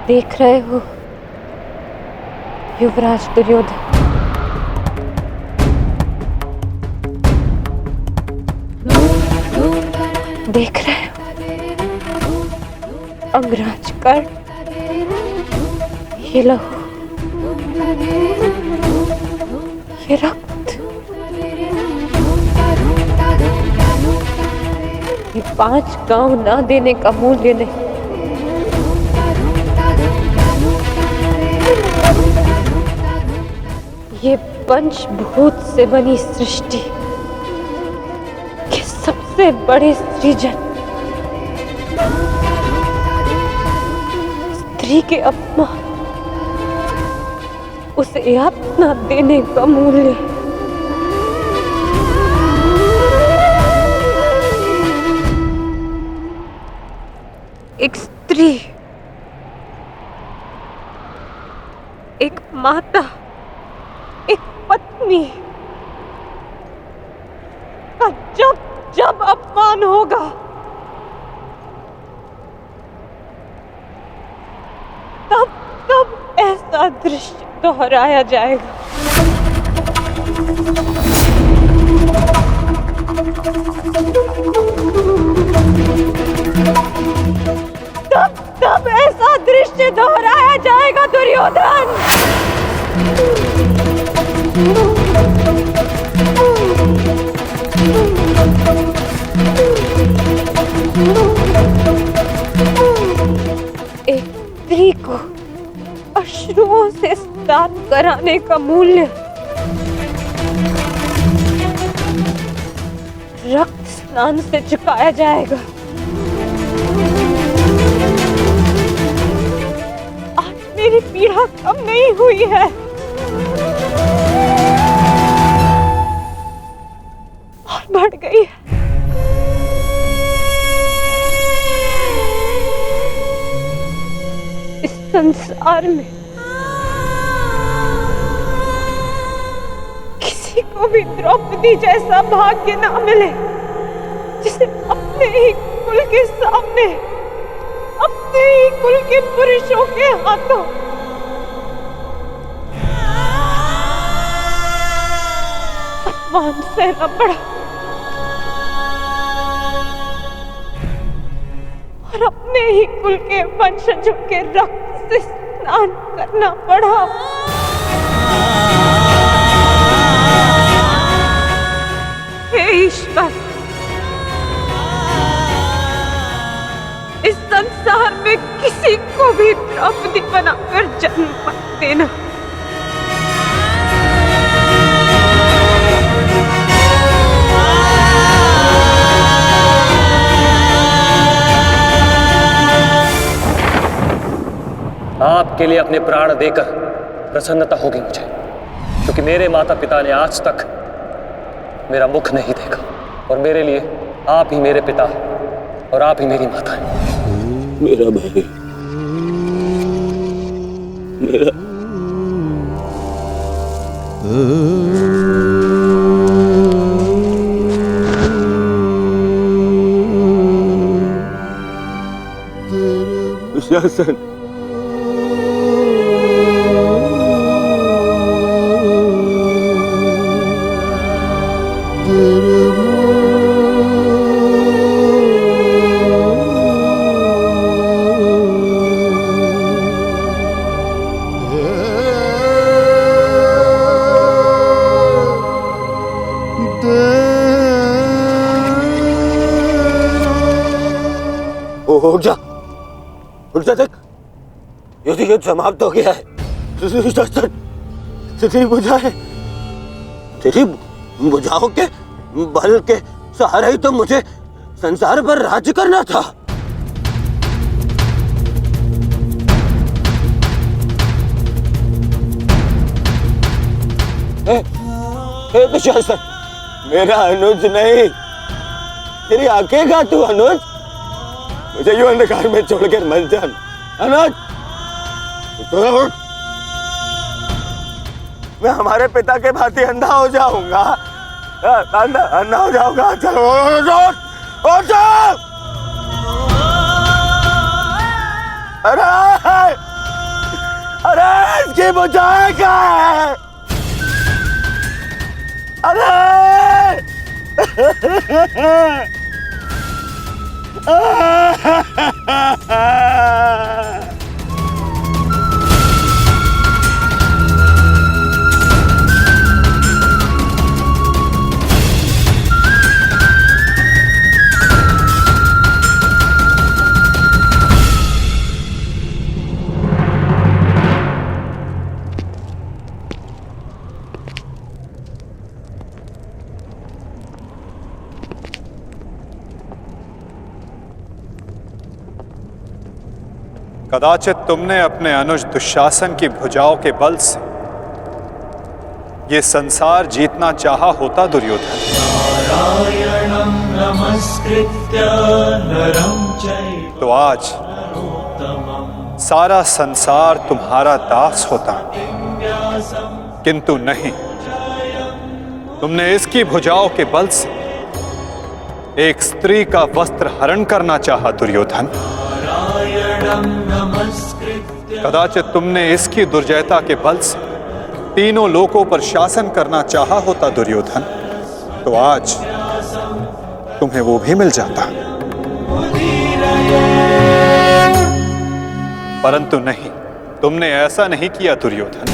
देख रहे हो युवराज दुर्योधन, देख रहे हो अंगराज कर्ण, ये लहू, ये रक्त, ये 5 गांव ना देने का मूल्य नहीं। ये पंचभूत से बनी सृष्टि के सबसे बड़े सृजन, स्त्री के अपमान, उसे यातना देने का मूल्य। एक स्त्री, एक माता, एक पत्नी का जब जब अपमान होगा, तब तब ऐसा दृश्य दोहराया जाएगा। तब तब ऐसा दृश्य दोहराया जाएगा दुर्योधन। एक स्त्री को अश्रुओं से स्नान कराने का मूल्य रक्त स्नान से चुकाया जाएगा। आज मेरी पीड़ा कम नहीं हुई है और बढ़ गई है। इस संसार में किसी को भी द्रौपदी जैसा भाग्य ना मिले, जिसे अपने ही कुल के सामने, अपने ही कुल के पुरुषों के हाथों अपमान सहना पड़ा और अपने ही कुल के वंशजों के रक्त से स्नान करना पड़ा। हे ईश्वर, इस संसार में किसी को भी द्रौपदी बनाकर जन्म मत देना। आपके लिए अपने प्राण देकर प्रसन्नता होगी मुझे, क्योंकि मेरे माता पिता ने आज तक मेरा मुख नहीं देखा और मेरे लिए आप ही मेरे पिता और आप ही मेरी माता हैं। मेरा भाई, मेरा दुशासन, उठ जा देख, युद्ध समाप्त हो गया है। तेरी बुझाएं, तेरी बुझाओं के बल के सहारे ही तो मुझे संसार पर राज्य करना था। दुशासन, मेरा अनुज नहीं, तेरी आंखें का तू अनुज, मुझे यूं अंधकार में छोड़कर मत जा अनुज। मैं हमारे पिता के भांति अंधा हो जाऊंगा, अंधा हो जाऊंगा। चलो अरे अरे इसकी बुझाएं क्या है? अरे कदाचित तुमने अपने अनुज दुशासन की भुजाओं के बल से ये संसार जीतना चाहा होता दुर्योधन। तो आज सारा संसार तुम्हारा दास होता, किंतु नहीं, तुमने इसकी भुजाओं के बल से एक स्त्री का वस्त्र हरण करना चाहा दुर्योधन। कदाचित तुमने इसकी दुर्जयता के बल से तीनों लोकों पर शासन करना चाहा होता दुर्योधन, तो आज तुम्हें वो भी मिल जाता। परंतु नहीं, तुमने ऐसा नहीं किया दुर्योधन।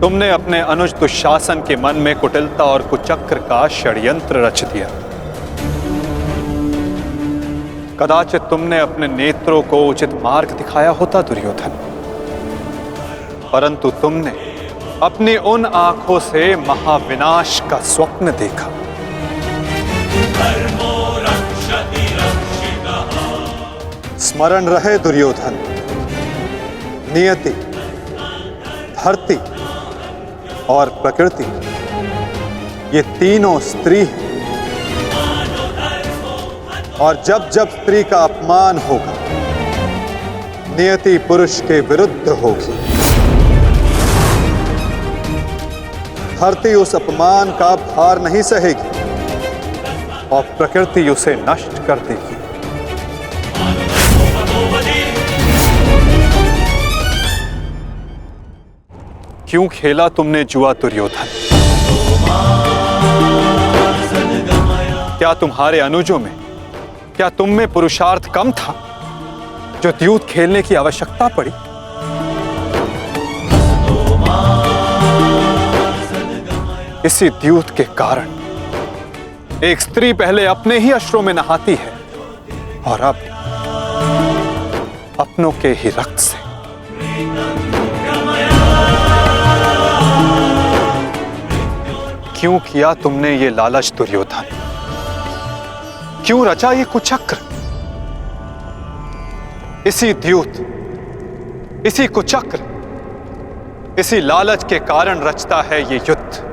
तुमने अपने अनुज दुशासन के मन में कुटिलता और कुचक्र का षड्यंत्र रच दिया। कदाचित तुमने अपने नेत्रों को उचित मार्ग दिखाया होता दुर्योधन, परंतु तुमने अपनी उन आंखों से महाविनाश का स्वप्न देखा। स्मरण रहे दुर्योधन, नियति, धरती और प्रकृति, ये तीनों स्त्री हैं, और जब जब स्त्री का अपमान होगा, नियति पुरुष के विरुद्ध होगी। धरती उस अपमान का भार नहीं सहेगी और प्रकृति उसे नष्ट कर देगी। क्यों खेला तुमने जुआ दुर्योधन? क्या तुम्हारे अनुजों में, क्या तुम में पुरुषार्थ कम था जो द्यूत खेलने की आवश्यकता पड़ी? इसी द्यूत के कारण एक स्त्री पहले अपने ही अश्रों में नहाती है और अब अपनों के ही रक्त से। क्यों किया तुमने ये लालच दुर्योधन? क्यों रचा ये कुचक्र? इसी द्यूत, इसी कुचक्र, इसी लालच के कारण रचता है ये युद्ध,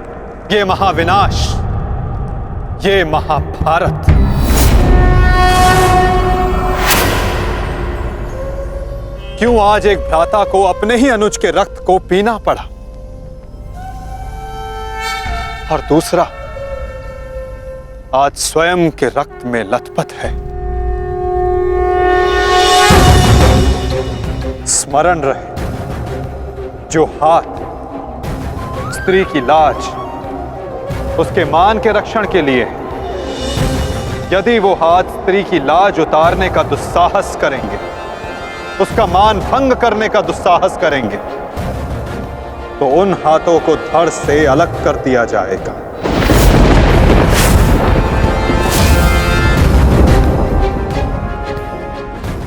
ये महाविनाश, ये महाभारत। क्यों आज एक भ्राता को अपने ही अनुज के रक्त को पीना पड़ा और दूसरा आज स्वयं के रक्त में लथपथ है? स्मरण रहे, जो हाथ स्त्री की लाज, उसके मान के रक्षण के लिए, यदि वो हाथ स्त्री की लाज उतारने का दुस्साहस करेंगे, उसका मान भंग करने का दुस्साहस करेंगे, तो उन हाथों को धड़ से अलग कर दिया जाएगा।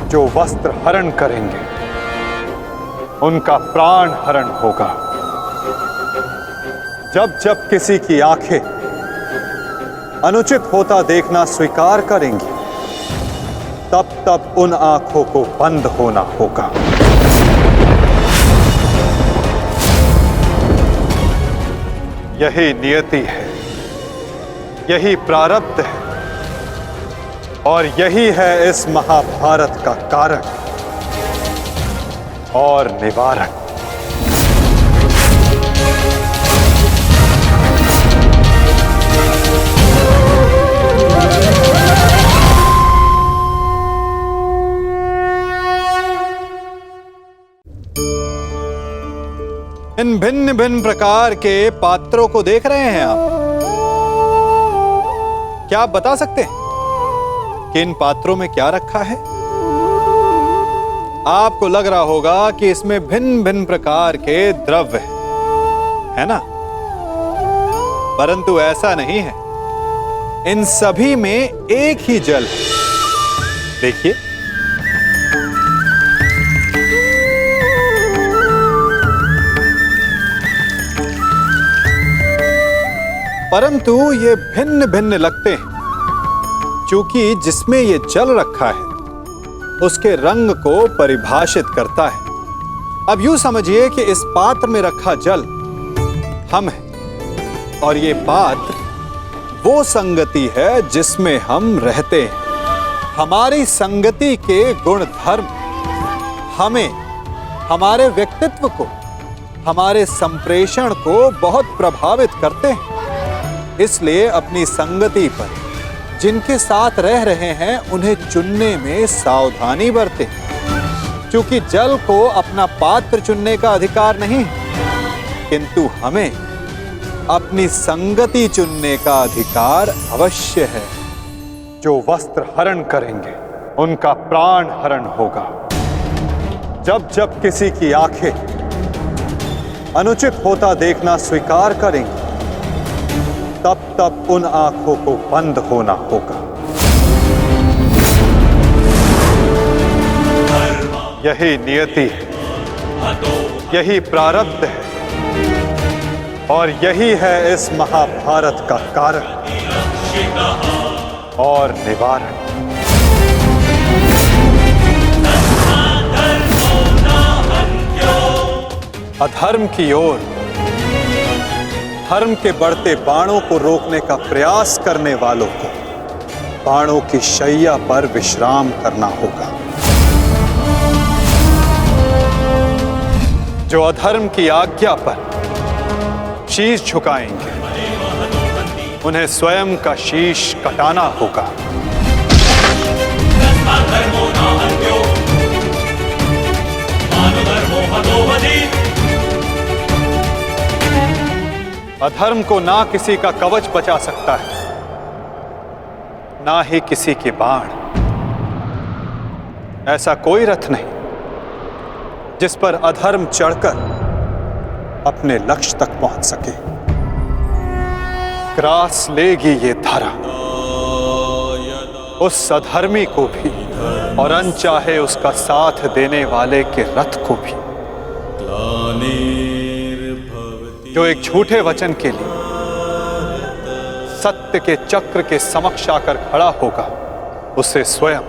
जो वस्त्र हरण करेंगे उनका प्राण हरण होगा। जब जब किसी की आंखें अनुचित होता देखना स्वीकार करेंगी, तब तब उन आंखों को बंद होना होगा। यही नियति है, यही प्रारब्ध है और यही है इस महाभारत का कारण और निवारण। इन भिन्न भिन्न प्रकार के पात्रों को देख रहे हैं आप? क्या आप बता सकते हैं कि इन पात्रों में क्या रखा है? आपको लग रहा होगा कि इसमें भिन्न भिन्न प्रकार के द्रव्य है ना? परंतु ऐसा नहीं है। इन सभी में एक ही जल है। देखिए, परंतु ये भिन्न भिन्न लगते हैं क्योंकि जिसमें ये जल रखा है उसके रंग को परिभाषित करता है। अब यूं समझिए कि इस पात्र में रखा जल हम हैं और ये पात्र वो संगति है जिसमें हम रहते हैं। हमारी संगति के गुण धर्म हमें, हमारे व्यक्तित्व को, हमारे संप्रेषण को बहुत प्रभावित करते हैं। इसलिए अपनी संगति पर जिनके साथ रह रहे हैं उन्हें चुनने में सावधानी बरतें, क्योंकि जल को अपना पात्र चुनने का अधिकार नहीं, किंतु हमें अपनी संगति चुनने का अधिकार अवश्य है। जो वस्त्र हरण करेंगे उनका प्राण हरण होगा। जब जब किसी की आंखें अनुचित होता देखना स्वीकार करेंगी, तब तब उन आंखों को बंद होना होगा। यही नियति है, यही प्रारब्ध है और यही है इस महाभारत का कारण और निवारण। अधर्म की ओर धर्म के बढ़ते बाणों को रोकने का प्रयास करने वालों को बाणों की शैया पर विश्राम करना होगा। जो अधर्म की आज्ञा पर शीश झुकाएंगे, उन्हें स्वयं का शीश कटाना होगा। अधर्म को ना किसी का कवच बचा सकता है, ना ही किसी के बाण। ऐसा कोई रथ नहीं जिस पर अधर्म चढ़कर अपने लक्ष्य तक पहुंच सके। ग्रास लेगी ये धरा उस अधर्मी को भी, और अनचाहे उसका साथ देने वाले के रथ को भी। जो एक झूठे वचन के लिए सत्य के चक्र के समक्ष आकर खड़ा होगा, उसे स्वयं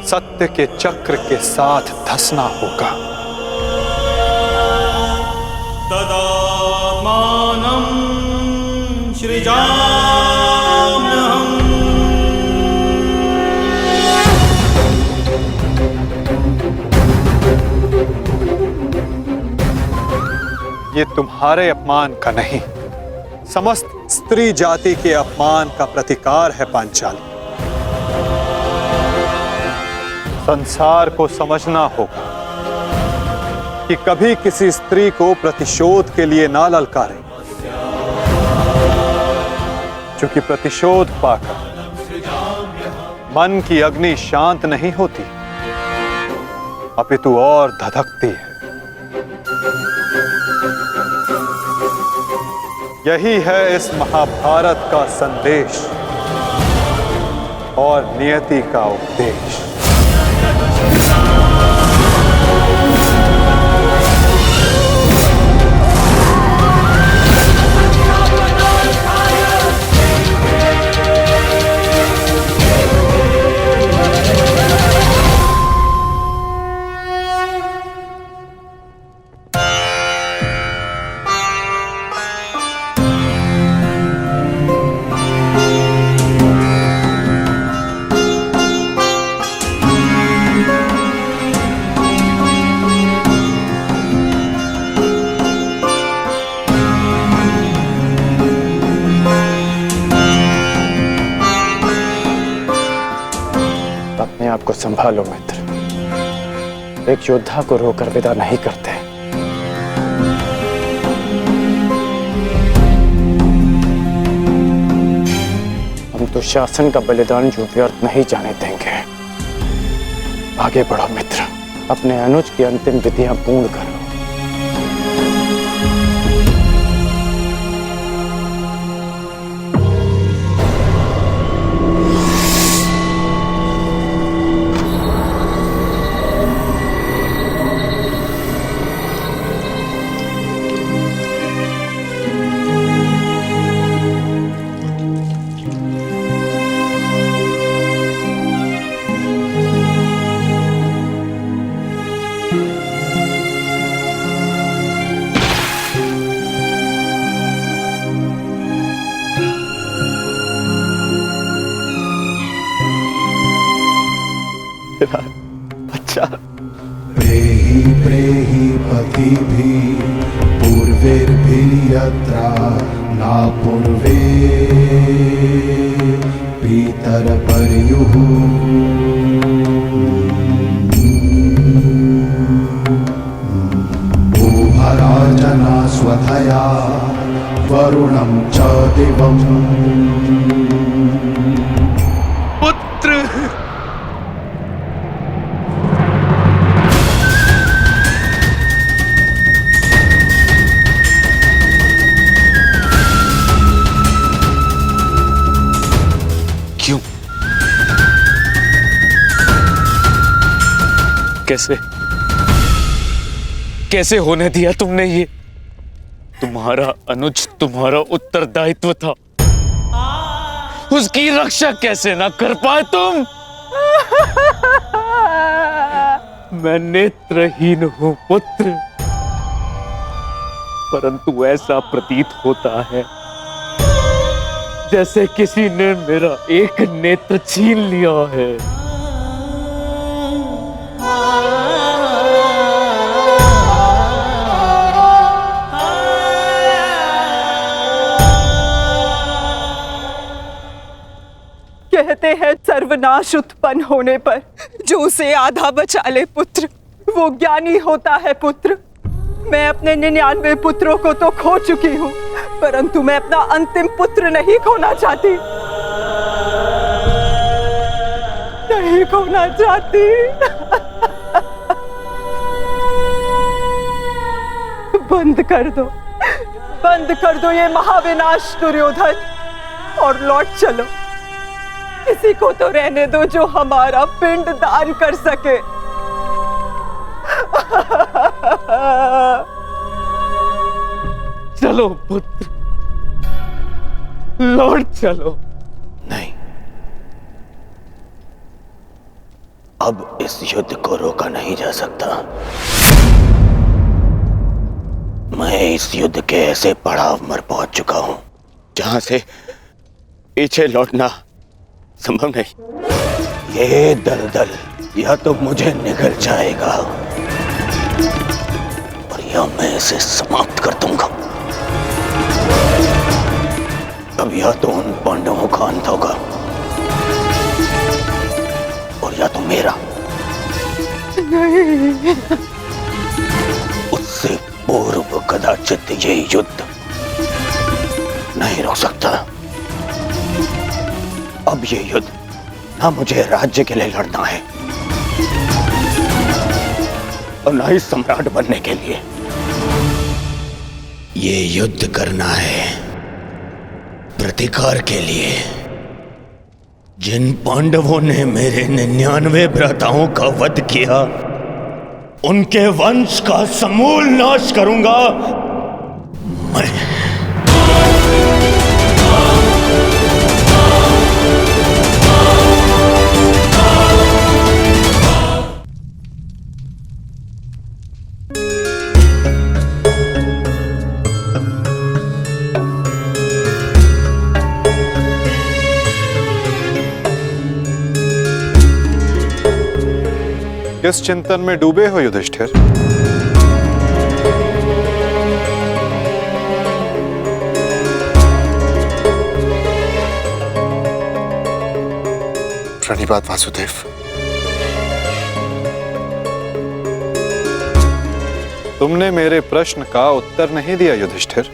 सत्य के चक्र के साथ धंसना होगा। तदा मानं सृजाम्यहम्। ये तुम्हारे अपमान का नहीं, समस्त स्त्री जाति के अपमान का प्रतिकार है पांचाली। संसार को समझना होगा कि कभी किसी स्त्री को प्रतिशोध के लिए ना ललकारें, क्योंकि प्रतिशोध पाकर मन की अग्नि शांत नहीं होती, अपितु और धधकती है। यही है इस महाभारत का संदेश और नियति का उपदेश। अपने आप को संभालो मित्र, एक योद्धा को रोकर विदा नहीं करते। हम तो शासन का बलिदान जो व्यर्थ नहीं जाने देंगे। आगे बढ़ो मित्र, अपने अनुज की अंतिम विधियां पूर्ण करो। अच्छा प्रेहि प्रेहि पतिभिः पूर्वैर्भिः यत्रा ना पूर्वे पितरपर्युः भूभराजना स्वधया वरुणं च दिवम्। पुत्र क्यों? कैसे कैसे होने दिया तुमने ये? तुम्हारा अनुज तुम्हारा उत्तरदायित्व था, उसकी रक्षा कैसे ना कर पाए तुम? मैं नेत्रहीन हूं पुत्र, परंतु ऐसा प्रतीत होता है जैसे किसी ने मेरा एक नेत्र छीन लिया है। कहते हैं सर्वनाश उत्पन्न होने पर जो उसे आधा बचा ले पुत्र, वो ज्ञानी होता है पुत्र। मैं अपने 99 पुत्रों को तो खो चुकी हूँ, परंतु मैं अपना अंतिम पुत्र नहीं खोना चाहती, नहीं खोना चाहती। बंद कर दो ये महाविनाश दुर्योधन, और लौट चलो। किसी को तो रहने दो जो हमारा पिंड दान कर सके। चलो पुत्र, लौट चलो। नहीं, अब इस युद्ध को रोका नहीं जा सकता। मैं इस युद्ध के ऐसे पड़ाव पर पहुंच चुका हूं जहां से पीछे लौटना संभव नहीं। ये दलदल या तो मुझे निगल जाएगा और या मैं इसे समाप्त कर दूंगा। अब या तो उन पांडवों का अंत होगा और या तो मेरा। नहीं, उससे पूर्व कदाचित ये युद्ध नहीं रोक सकता। अब ये युद्ध ना मुझे राज्य के लिए लड़ना है और ना ही सम्राट बनने के लिए। ये युद्ध करना है प्रतिकार के लिए। जिन पांडवों ने मेरे 99 भ्राताओं का वध किया, उनके वंश का समूल नाश करूंगा मैं। किस चिंतन में डूबे हो युधिष्ठिर? प्रणिपात वासुदेव। तुमने मेरे प्रश्न का उत्तर नहीं दिया युधिष्ठिर।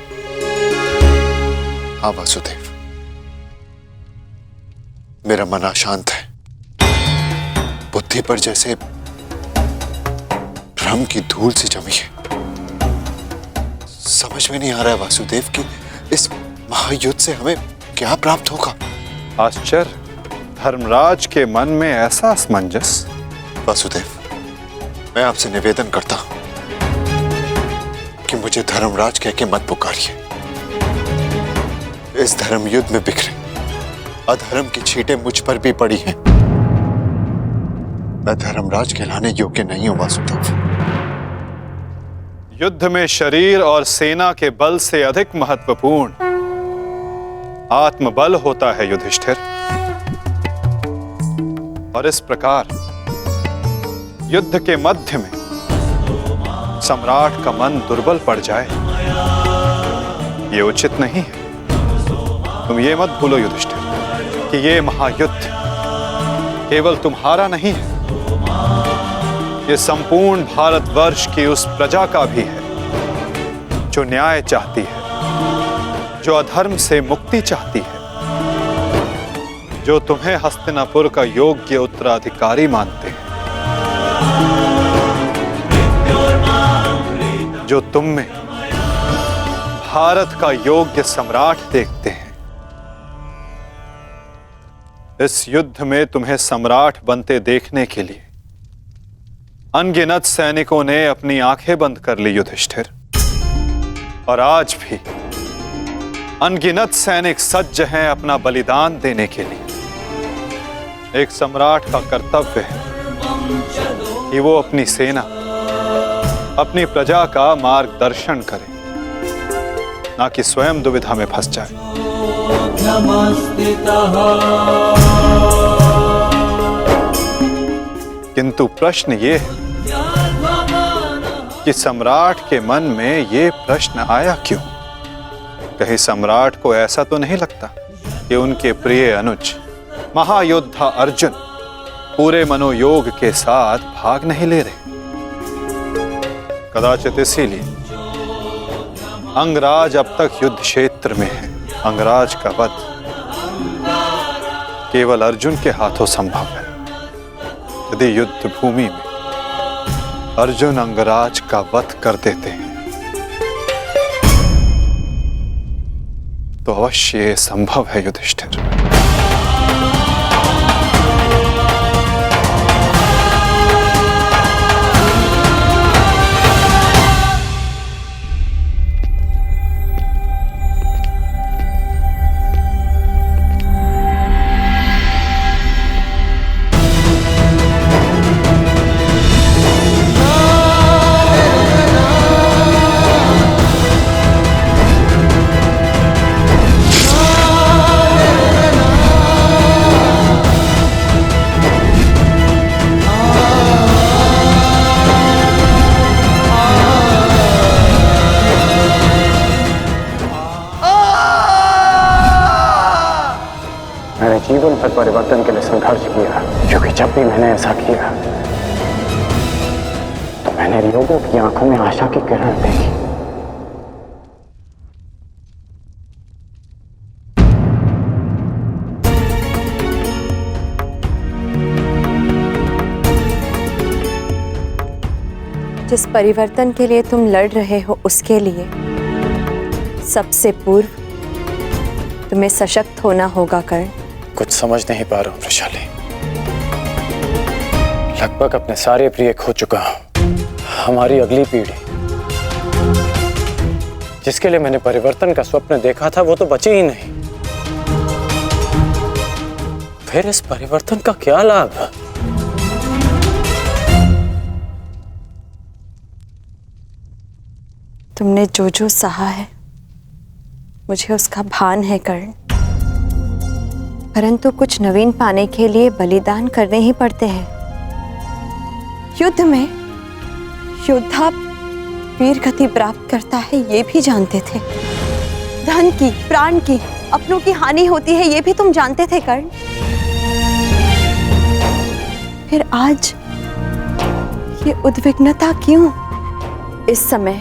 हाँ वासुदेव, मेरा मन अशांत है। बुद्धि पर जैसे भ्रम की धूल सी जमी है। समझ में नहीं आ रहा है वासुदेव कि इस महायुद्ध से हमें क्या प्राप्त होगा। आश्चर्य, धर्मराज के मन में ऐसा असमंजस। वासुदेव, मैं आपसे निवेदन करता हूं कि मुझे धर्मराज कह के मत पुकारिए। इस धर्म युद्ध में बिखरे अधर्म की छींटें मुझ पर भी पड़ी हैं। मैं धर्मराज कहलाने योग्य नहीं हूं वासुदेव। युद्ध में शरीर और सेना के बल से अधिक महत्वपूर्ण आत्मबल होता है युधिष्ठिर। और इस प्रकार युद्ध के मध्य में सम्राट का मन दुर्बल पड़ जाए, ये उचित नहीं है। तुम ये मत भूलो युधिष्ठिर कि ये महायुद्ध केवल तुम्हारा नहीं है, ये संपूर्ण भारतवर्ष की उस प्रजा का भी है जो न्याय चाहती है, जो अधर्म से मुक्ति चाहती है, जो तुम्हें हस्तिनापुर का योग्य उत्तराधिकारी मानते हैं, जो तुम में भारत का योग्य सम्राट देखते हैं। इस युद्ध में तुम्हें सम्राट बनते देखने के लिए अनगिनत सैनिकों ने अपनी आंखें बंद कर ली युधिष्ठिर, और आज भी अनगिनत सैनिक सज्ज हैं अपना बलिदान देने के लिए। एक सम्राट का कर्तव्य है कि वो अपनी सेना, अपनी प्रजा का मार्गदर्शन करे, ना कि स्वयं दुविधा में फंस जाए। किंतु प्रश्न ये है कि सम्राट के मन में ये प्रश्न आया क्यों? कहीं सम्राट को ऐसा तो नहीं लगता कि उनके प्रिय अनुज महायोद्धा अर्जुन पूरे मनोयोग के साथ भाग नहीं ले रहे। कदाचित इसीलिए अंगराज अब तक युद्ध क्षेत्र में है। अंगराज का वध केवल अर्जुन के हाथों संभव है। यदि युद्ध भूमि में अर्जुन अंगराज का वध कर देते हैं तो अवश्य ये संभव है युधिष्ठिर। जीवन पर परिवर्तन के लिए संघर्ष किया, क्योंकि जब भी मैंने ऐसा किया तो मैंने लोगों की आंखों में आशा की किरण देखी। जिस परिवर्तन के लिए तुम लड़ रहे हो उसके लिए सबसे पूर्व तुम्हें सशक्त होना होगा कर्ण। कुछ समझ नहीं पा रहा हूं वृषाली। लगभग अपने सारे प्रिय खो चुका हूं। हमारी अगली पीढ़ी जिसके लिए मैंने परिवर्तन का स्वप्न देखा था वो तो बची ही नहीं। फिर इस परिवर्तन का क्या लाभ? तुमने जो जो सहा है मुझे उसका भान है कर्ण, परंतु कुछ नवीन पाने के लिए बलिदान करने ही पड़ते हैं। युद्ध में योद्धा वीर गति प्राप्त करता है ये भी जानते थे। धन की, प्राण की, अपनों की हानि होती है ये भी तुम जानते थे कर्ण। फिर आज ये उद्विग्नता क्यों? इस समय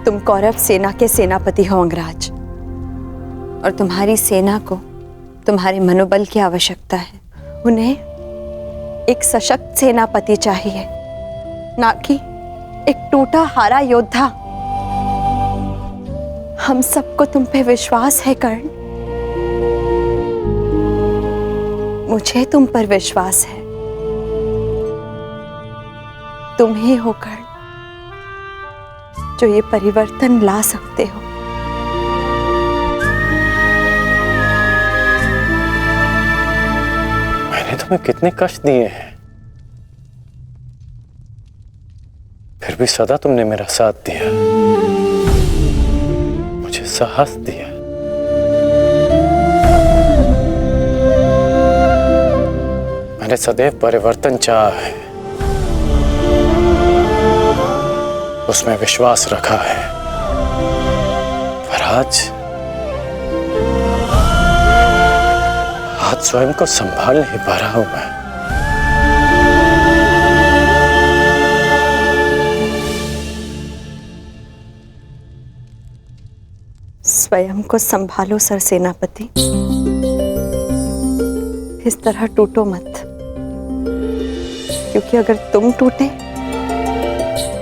तुम कौरव सेना के सेनापति हो अंगराज, और तुम्हारी सेना को तुम्हारे मनोबल की आवश्यकता है। उन्हें एक सशक्त सेनापति चाहिए, ना कि एक टूटा हारा योद्धा। हम सबको तुम पे विश्वास है कर्ण, मुझे तुम पर विश्वास है। तुम ही हो कर्ण जो ये परिवर्तन ला सकते हो। मैंने तुम्हें कितने कष्ट दिए हैं, फिर भी सदा तुमने मेरा साथ दिया, मुझे साहस दिया। मैंने सदैव परिवर्तन चाहा है, उसमें विश्वास रखा है, पर आज स्वयं को संभाल नहीं पा रहा हूं मैं। स्वयं को संभालो सरसेनापति, इस तरह टूटो मत, क्योंकि अगर तुम टूटे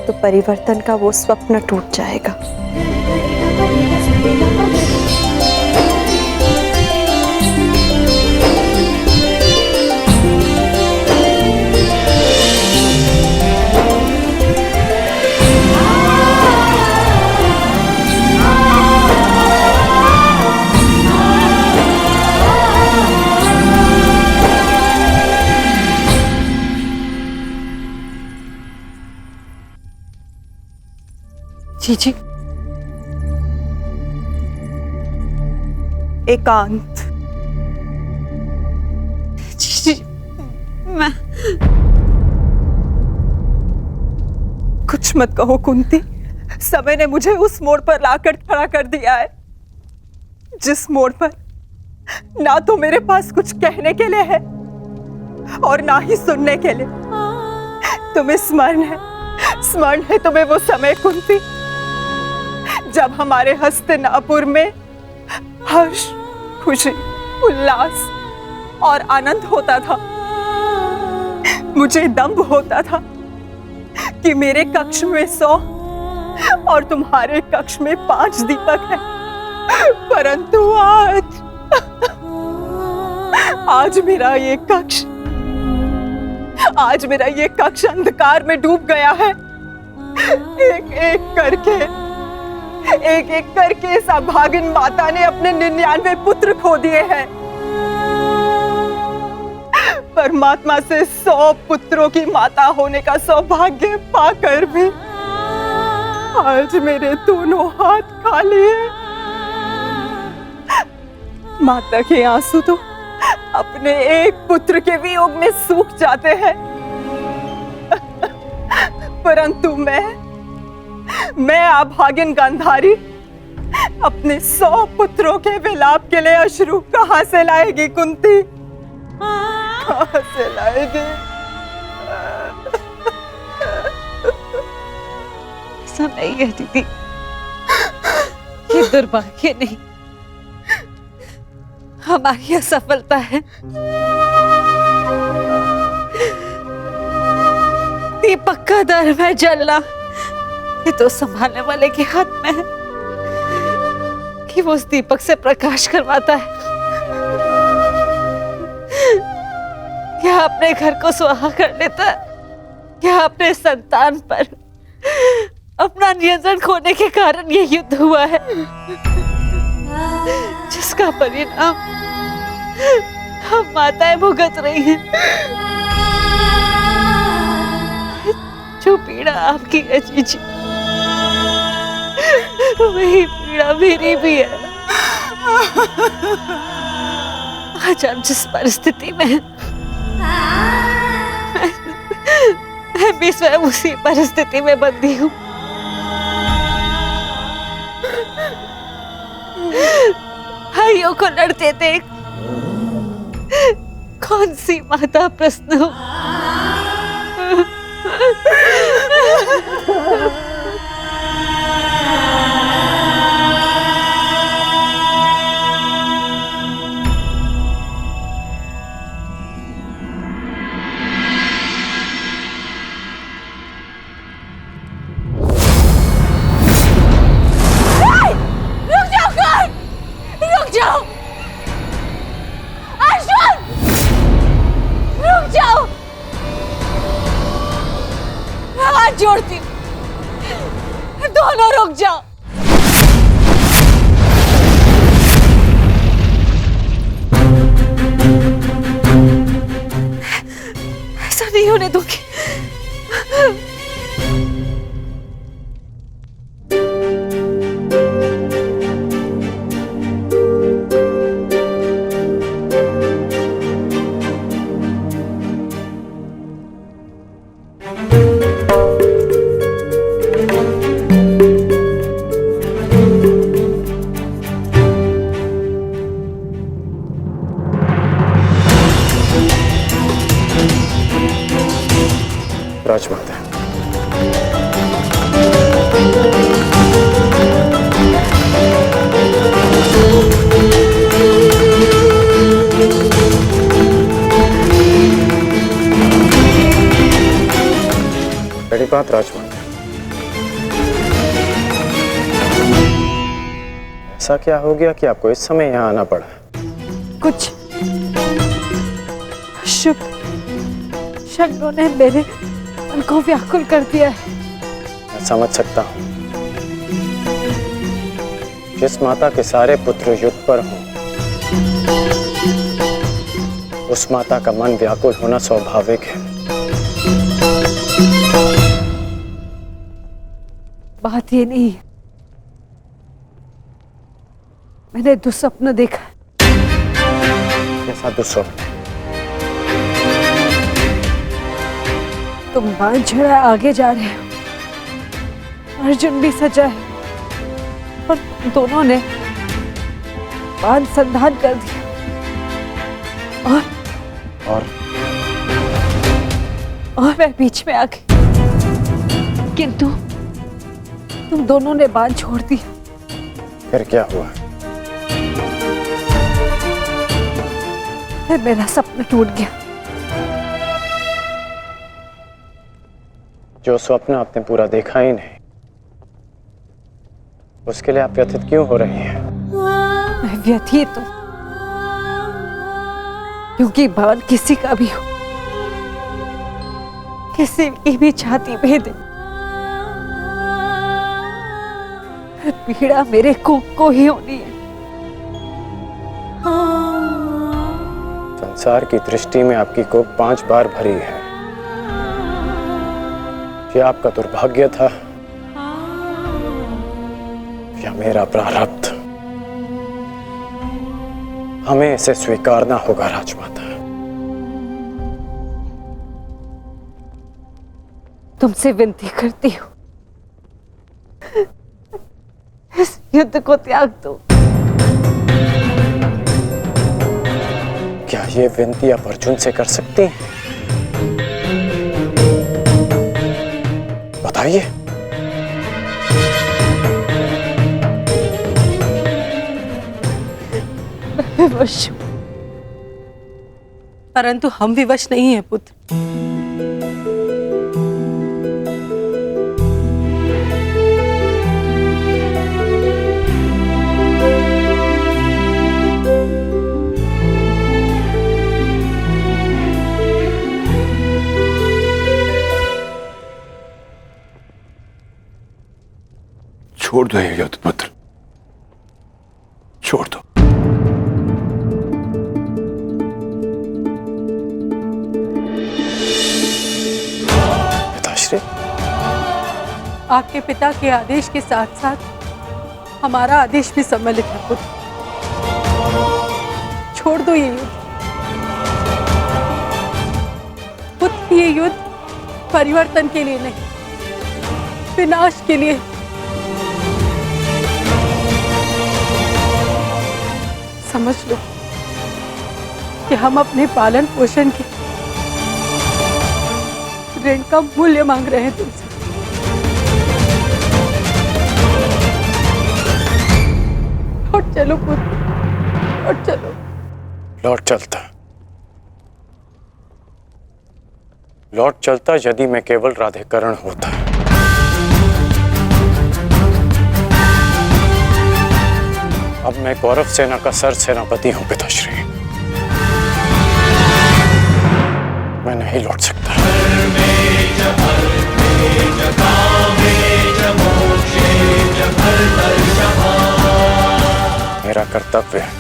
तो परिवर्तन का वो स्वप्न टूट जाएगा। जी एकांत। जी मैं कुछ मत कहो कुंती, समय ने मुझे उस मोड़ पर लाकर खड़ा कर दिया है जिस मोड़ पर ना तो मेरे पास कुछ कहने के लिए है और ना ही सुनने के लिए। तुम्हें स्मरण है तुम्हें वो समय कुंती, जब हमारे हस्तिनापुर में हर्ष, खुशी, उल्लास और आनंद होता था। मुझे दंभ होता था कि मेरे कक्ष में 100 और तुम्हारे कक्ष में 5 दीपक हैं, परंतु आज मेरा ये कक्ष अंधकार में डूब गया है। एक एक करके इस अभागिन माता ने अपने 99 पुत्र खो दिए हैं। परमात्मा से 100 पुत्रों की माता होने का सौभाग्य पाकर भी आज मेरे दोनों हाथ खाली हैं। माता के आंसू तो अपने एक पुत्र के वियोग में सूख जाते हैं, परंतु मैं अभागिन गांधारी अपने 100 पुत्रों के विलाप के लिए अश्रु कहां से लाएगी कुंती? कहां से लाएगी? ऐसा नहीं है दीदी, ये दुर्भाग्य नहीं, हमारी असफलता है। दीपक का दर में जलना ये तो संभालने वाले के हाथ में है कि वो उस दीपक से प्रकाश करवाता है या अपने घर को सुहा कर लेता है या अपने संतान पर अपना नियंत्रण खोने के कारण ये युद्ध हुआ है, जिसका परिणाम हम माताएं भुगत रही हैं। जो पीड़ा आपकी है जीजी, वही पीड़ा मेरी भी है। आज हम जिस परिस्थिति में हैं, मैं भी स्वयं उसी परिस्थिति में बंधी हूँ। भाइयों को लड़ते देख कौन सी माता प्रश्न हो। रुक जाओ अर्जुन, रुक जाओ, मैं हाथ जोड़ती हूँ, दोनों रुक जाओ। ऐसा नहीं होने दूंगी। राजमाता, बड़ी बात राजमाता, ऐसा क्या हो गया कि आपको इस समय यहाँ आना पड़ा? कुछ शुभ शब्दों ने मेरे मन को व्याकुल कर दिया है। मैं समझ सकता हूँ, जिस माता के सारे पुत्र युद्ध पर हों, उस माता का मन व्याकुल होना स्वाभाविक है। बात ये नहीं, मैंने दुस्वप्न देखा। कैसा दुस्वप्न? तुम बांध छड़ा आगे जा रहे हो, अर्जुन भी सजा है, पर दोनों ने बांध संधान कर दिया। और मैं बीच में आ गई, किंतु तुम दोनों ने बांध छोड़ दिया। फिर क्या हुआ? फिर मेरा सपना टूट गया। जो स्वप्न आपने पूरा देखा ही नहीं, उसके लिए आप व्यथित क्यों हो रही हैं? मैं व्यथित हूं क्योंकि बांध किसी का भी हो, किसी की भी छाती भेदे, पीड़ा मेरे को ही होनी है। संसार की दृष्टि में आपकी कोख 5 बार भरी है। ये आपका दुर्भाग्य था या मेरा प्रारब्ध? हमें इसे स्वीकारना होगा राजमाता। तुमसे विनती करती हूँ, इस युद्ध को त्याग दो। क्या ये विनती आप अर्जुन से कर सकती हैं? बताइए। मैं विवश हूं, परंतु हम विवश नहीं हैं पुत्र। छोड़ दो ये युद्ध पुत्र, छोड़ दो। पिताश्री, आपके पिता के आदेश के साथ साथ हमारा आदेश भी सम्मिलित है पुत्र। छोड़ दो ये युद्ध पुत्र। ये युद्ध परिवर्तन के लिए नहीं, विनाश के लिए। समझ लो कि हम अपने पालन पोषण के ऋण का मूल्य मांग रहे हैं तुमसे। लौट चलो पुत्र, लौट चलो। लौट चलता यदि मैं केवल राधेकरण होता। अब मैं कौरव सेना का सर सेनापति हूं पिताश्री। मैं नहीं लौट सकता। मेरा कर्तव्य है।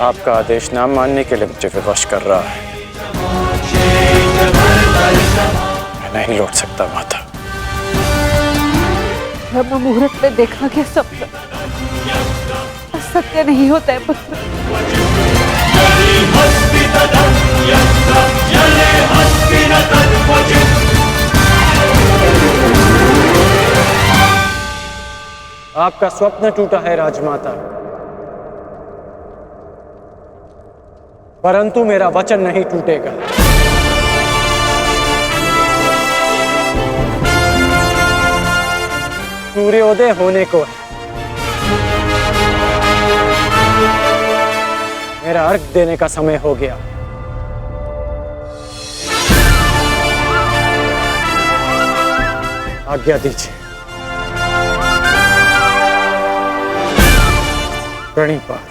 आपका आदेश न मानने के लिए मुझे विवश कर रहा है। मैं नहीं लौट सकता माता। ब्रह्म मुहूर्त में देखा गया सपना सत्य नहीं होता है पुत्र। आपका स्वप्न टूटा है राजमाता, परंतु मेरा वचन नहीं टूटेगा। सूर्योदय होने को है। मेरा अर्घ देने का समय हो गया। आज्ञा दीजिए। प्रणिपात।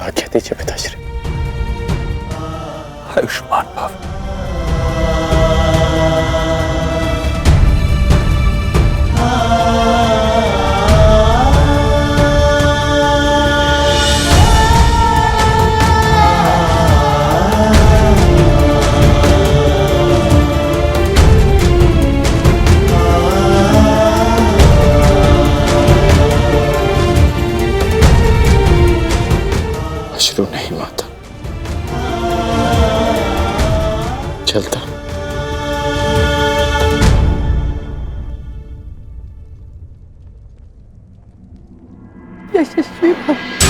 आज्ञा दीजिए पिताश्री। आयुष्मान भव। अश्रु नहीं माता, चलता। यशस्वी भव।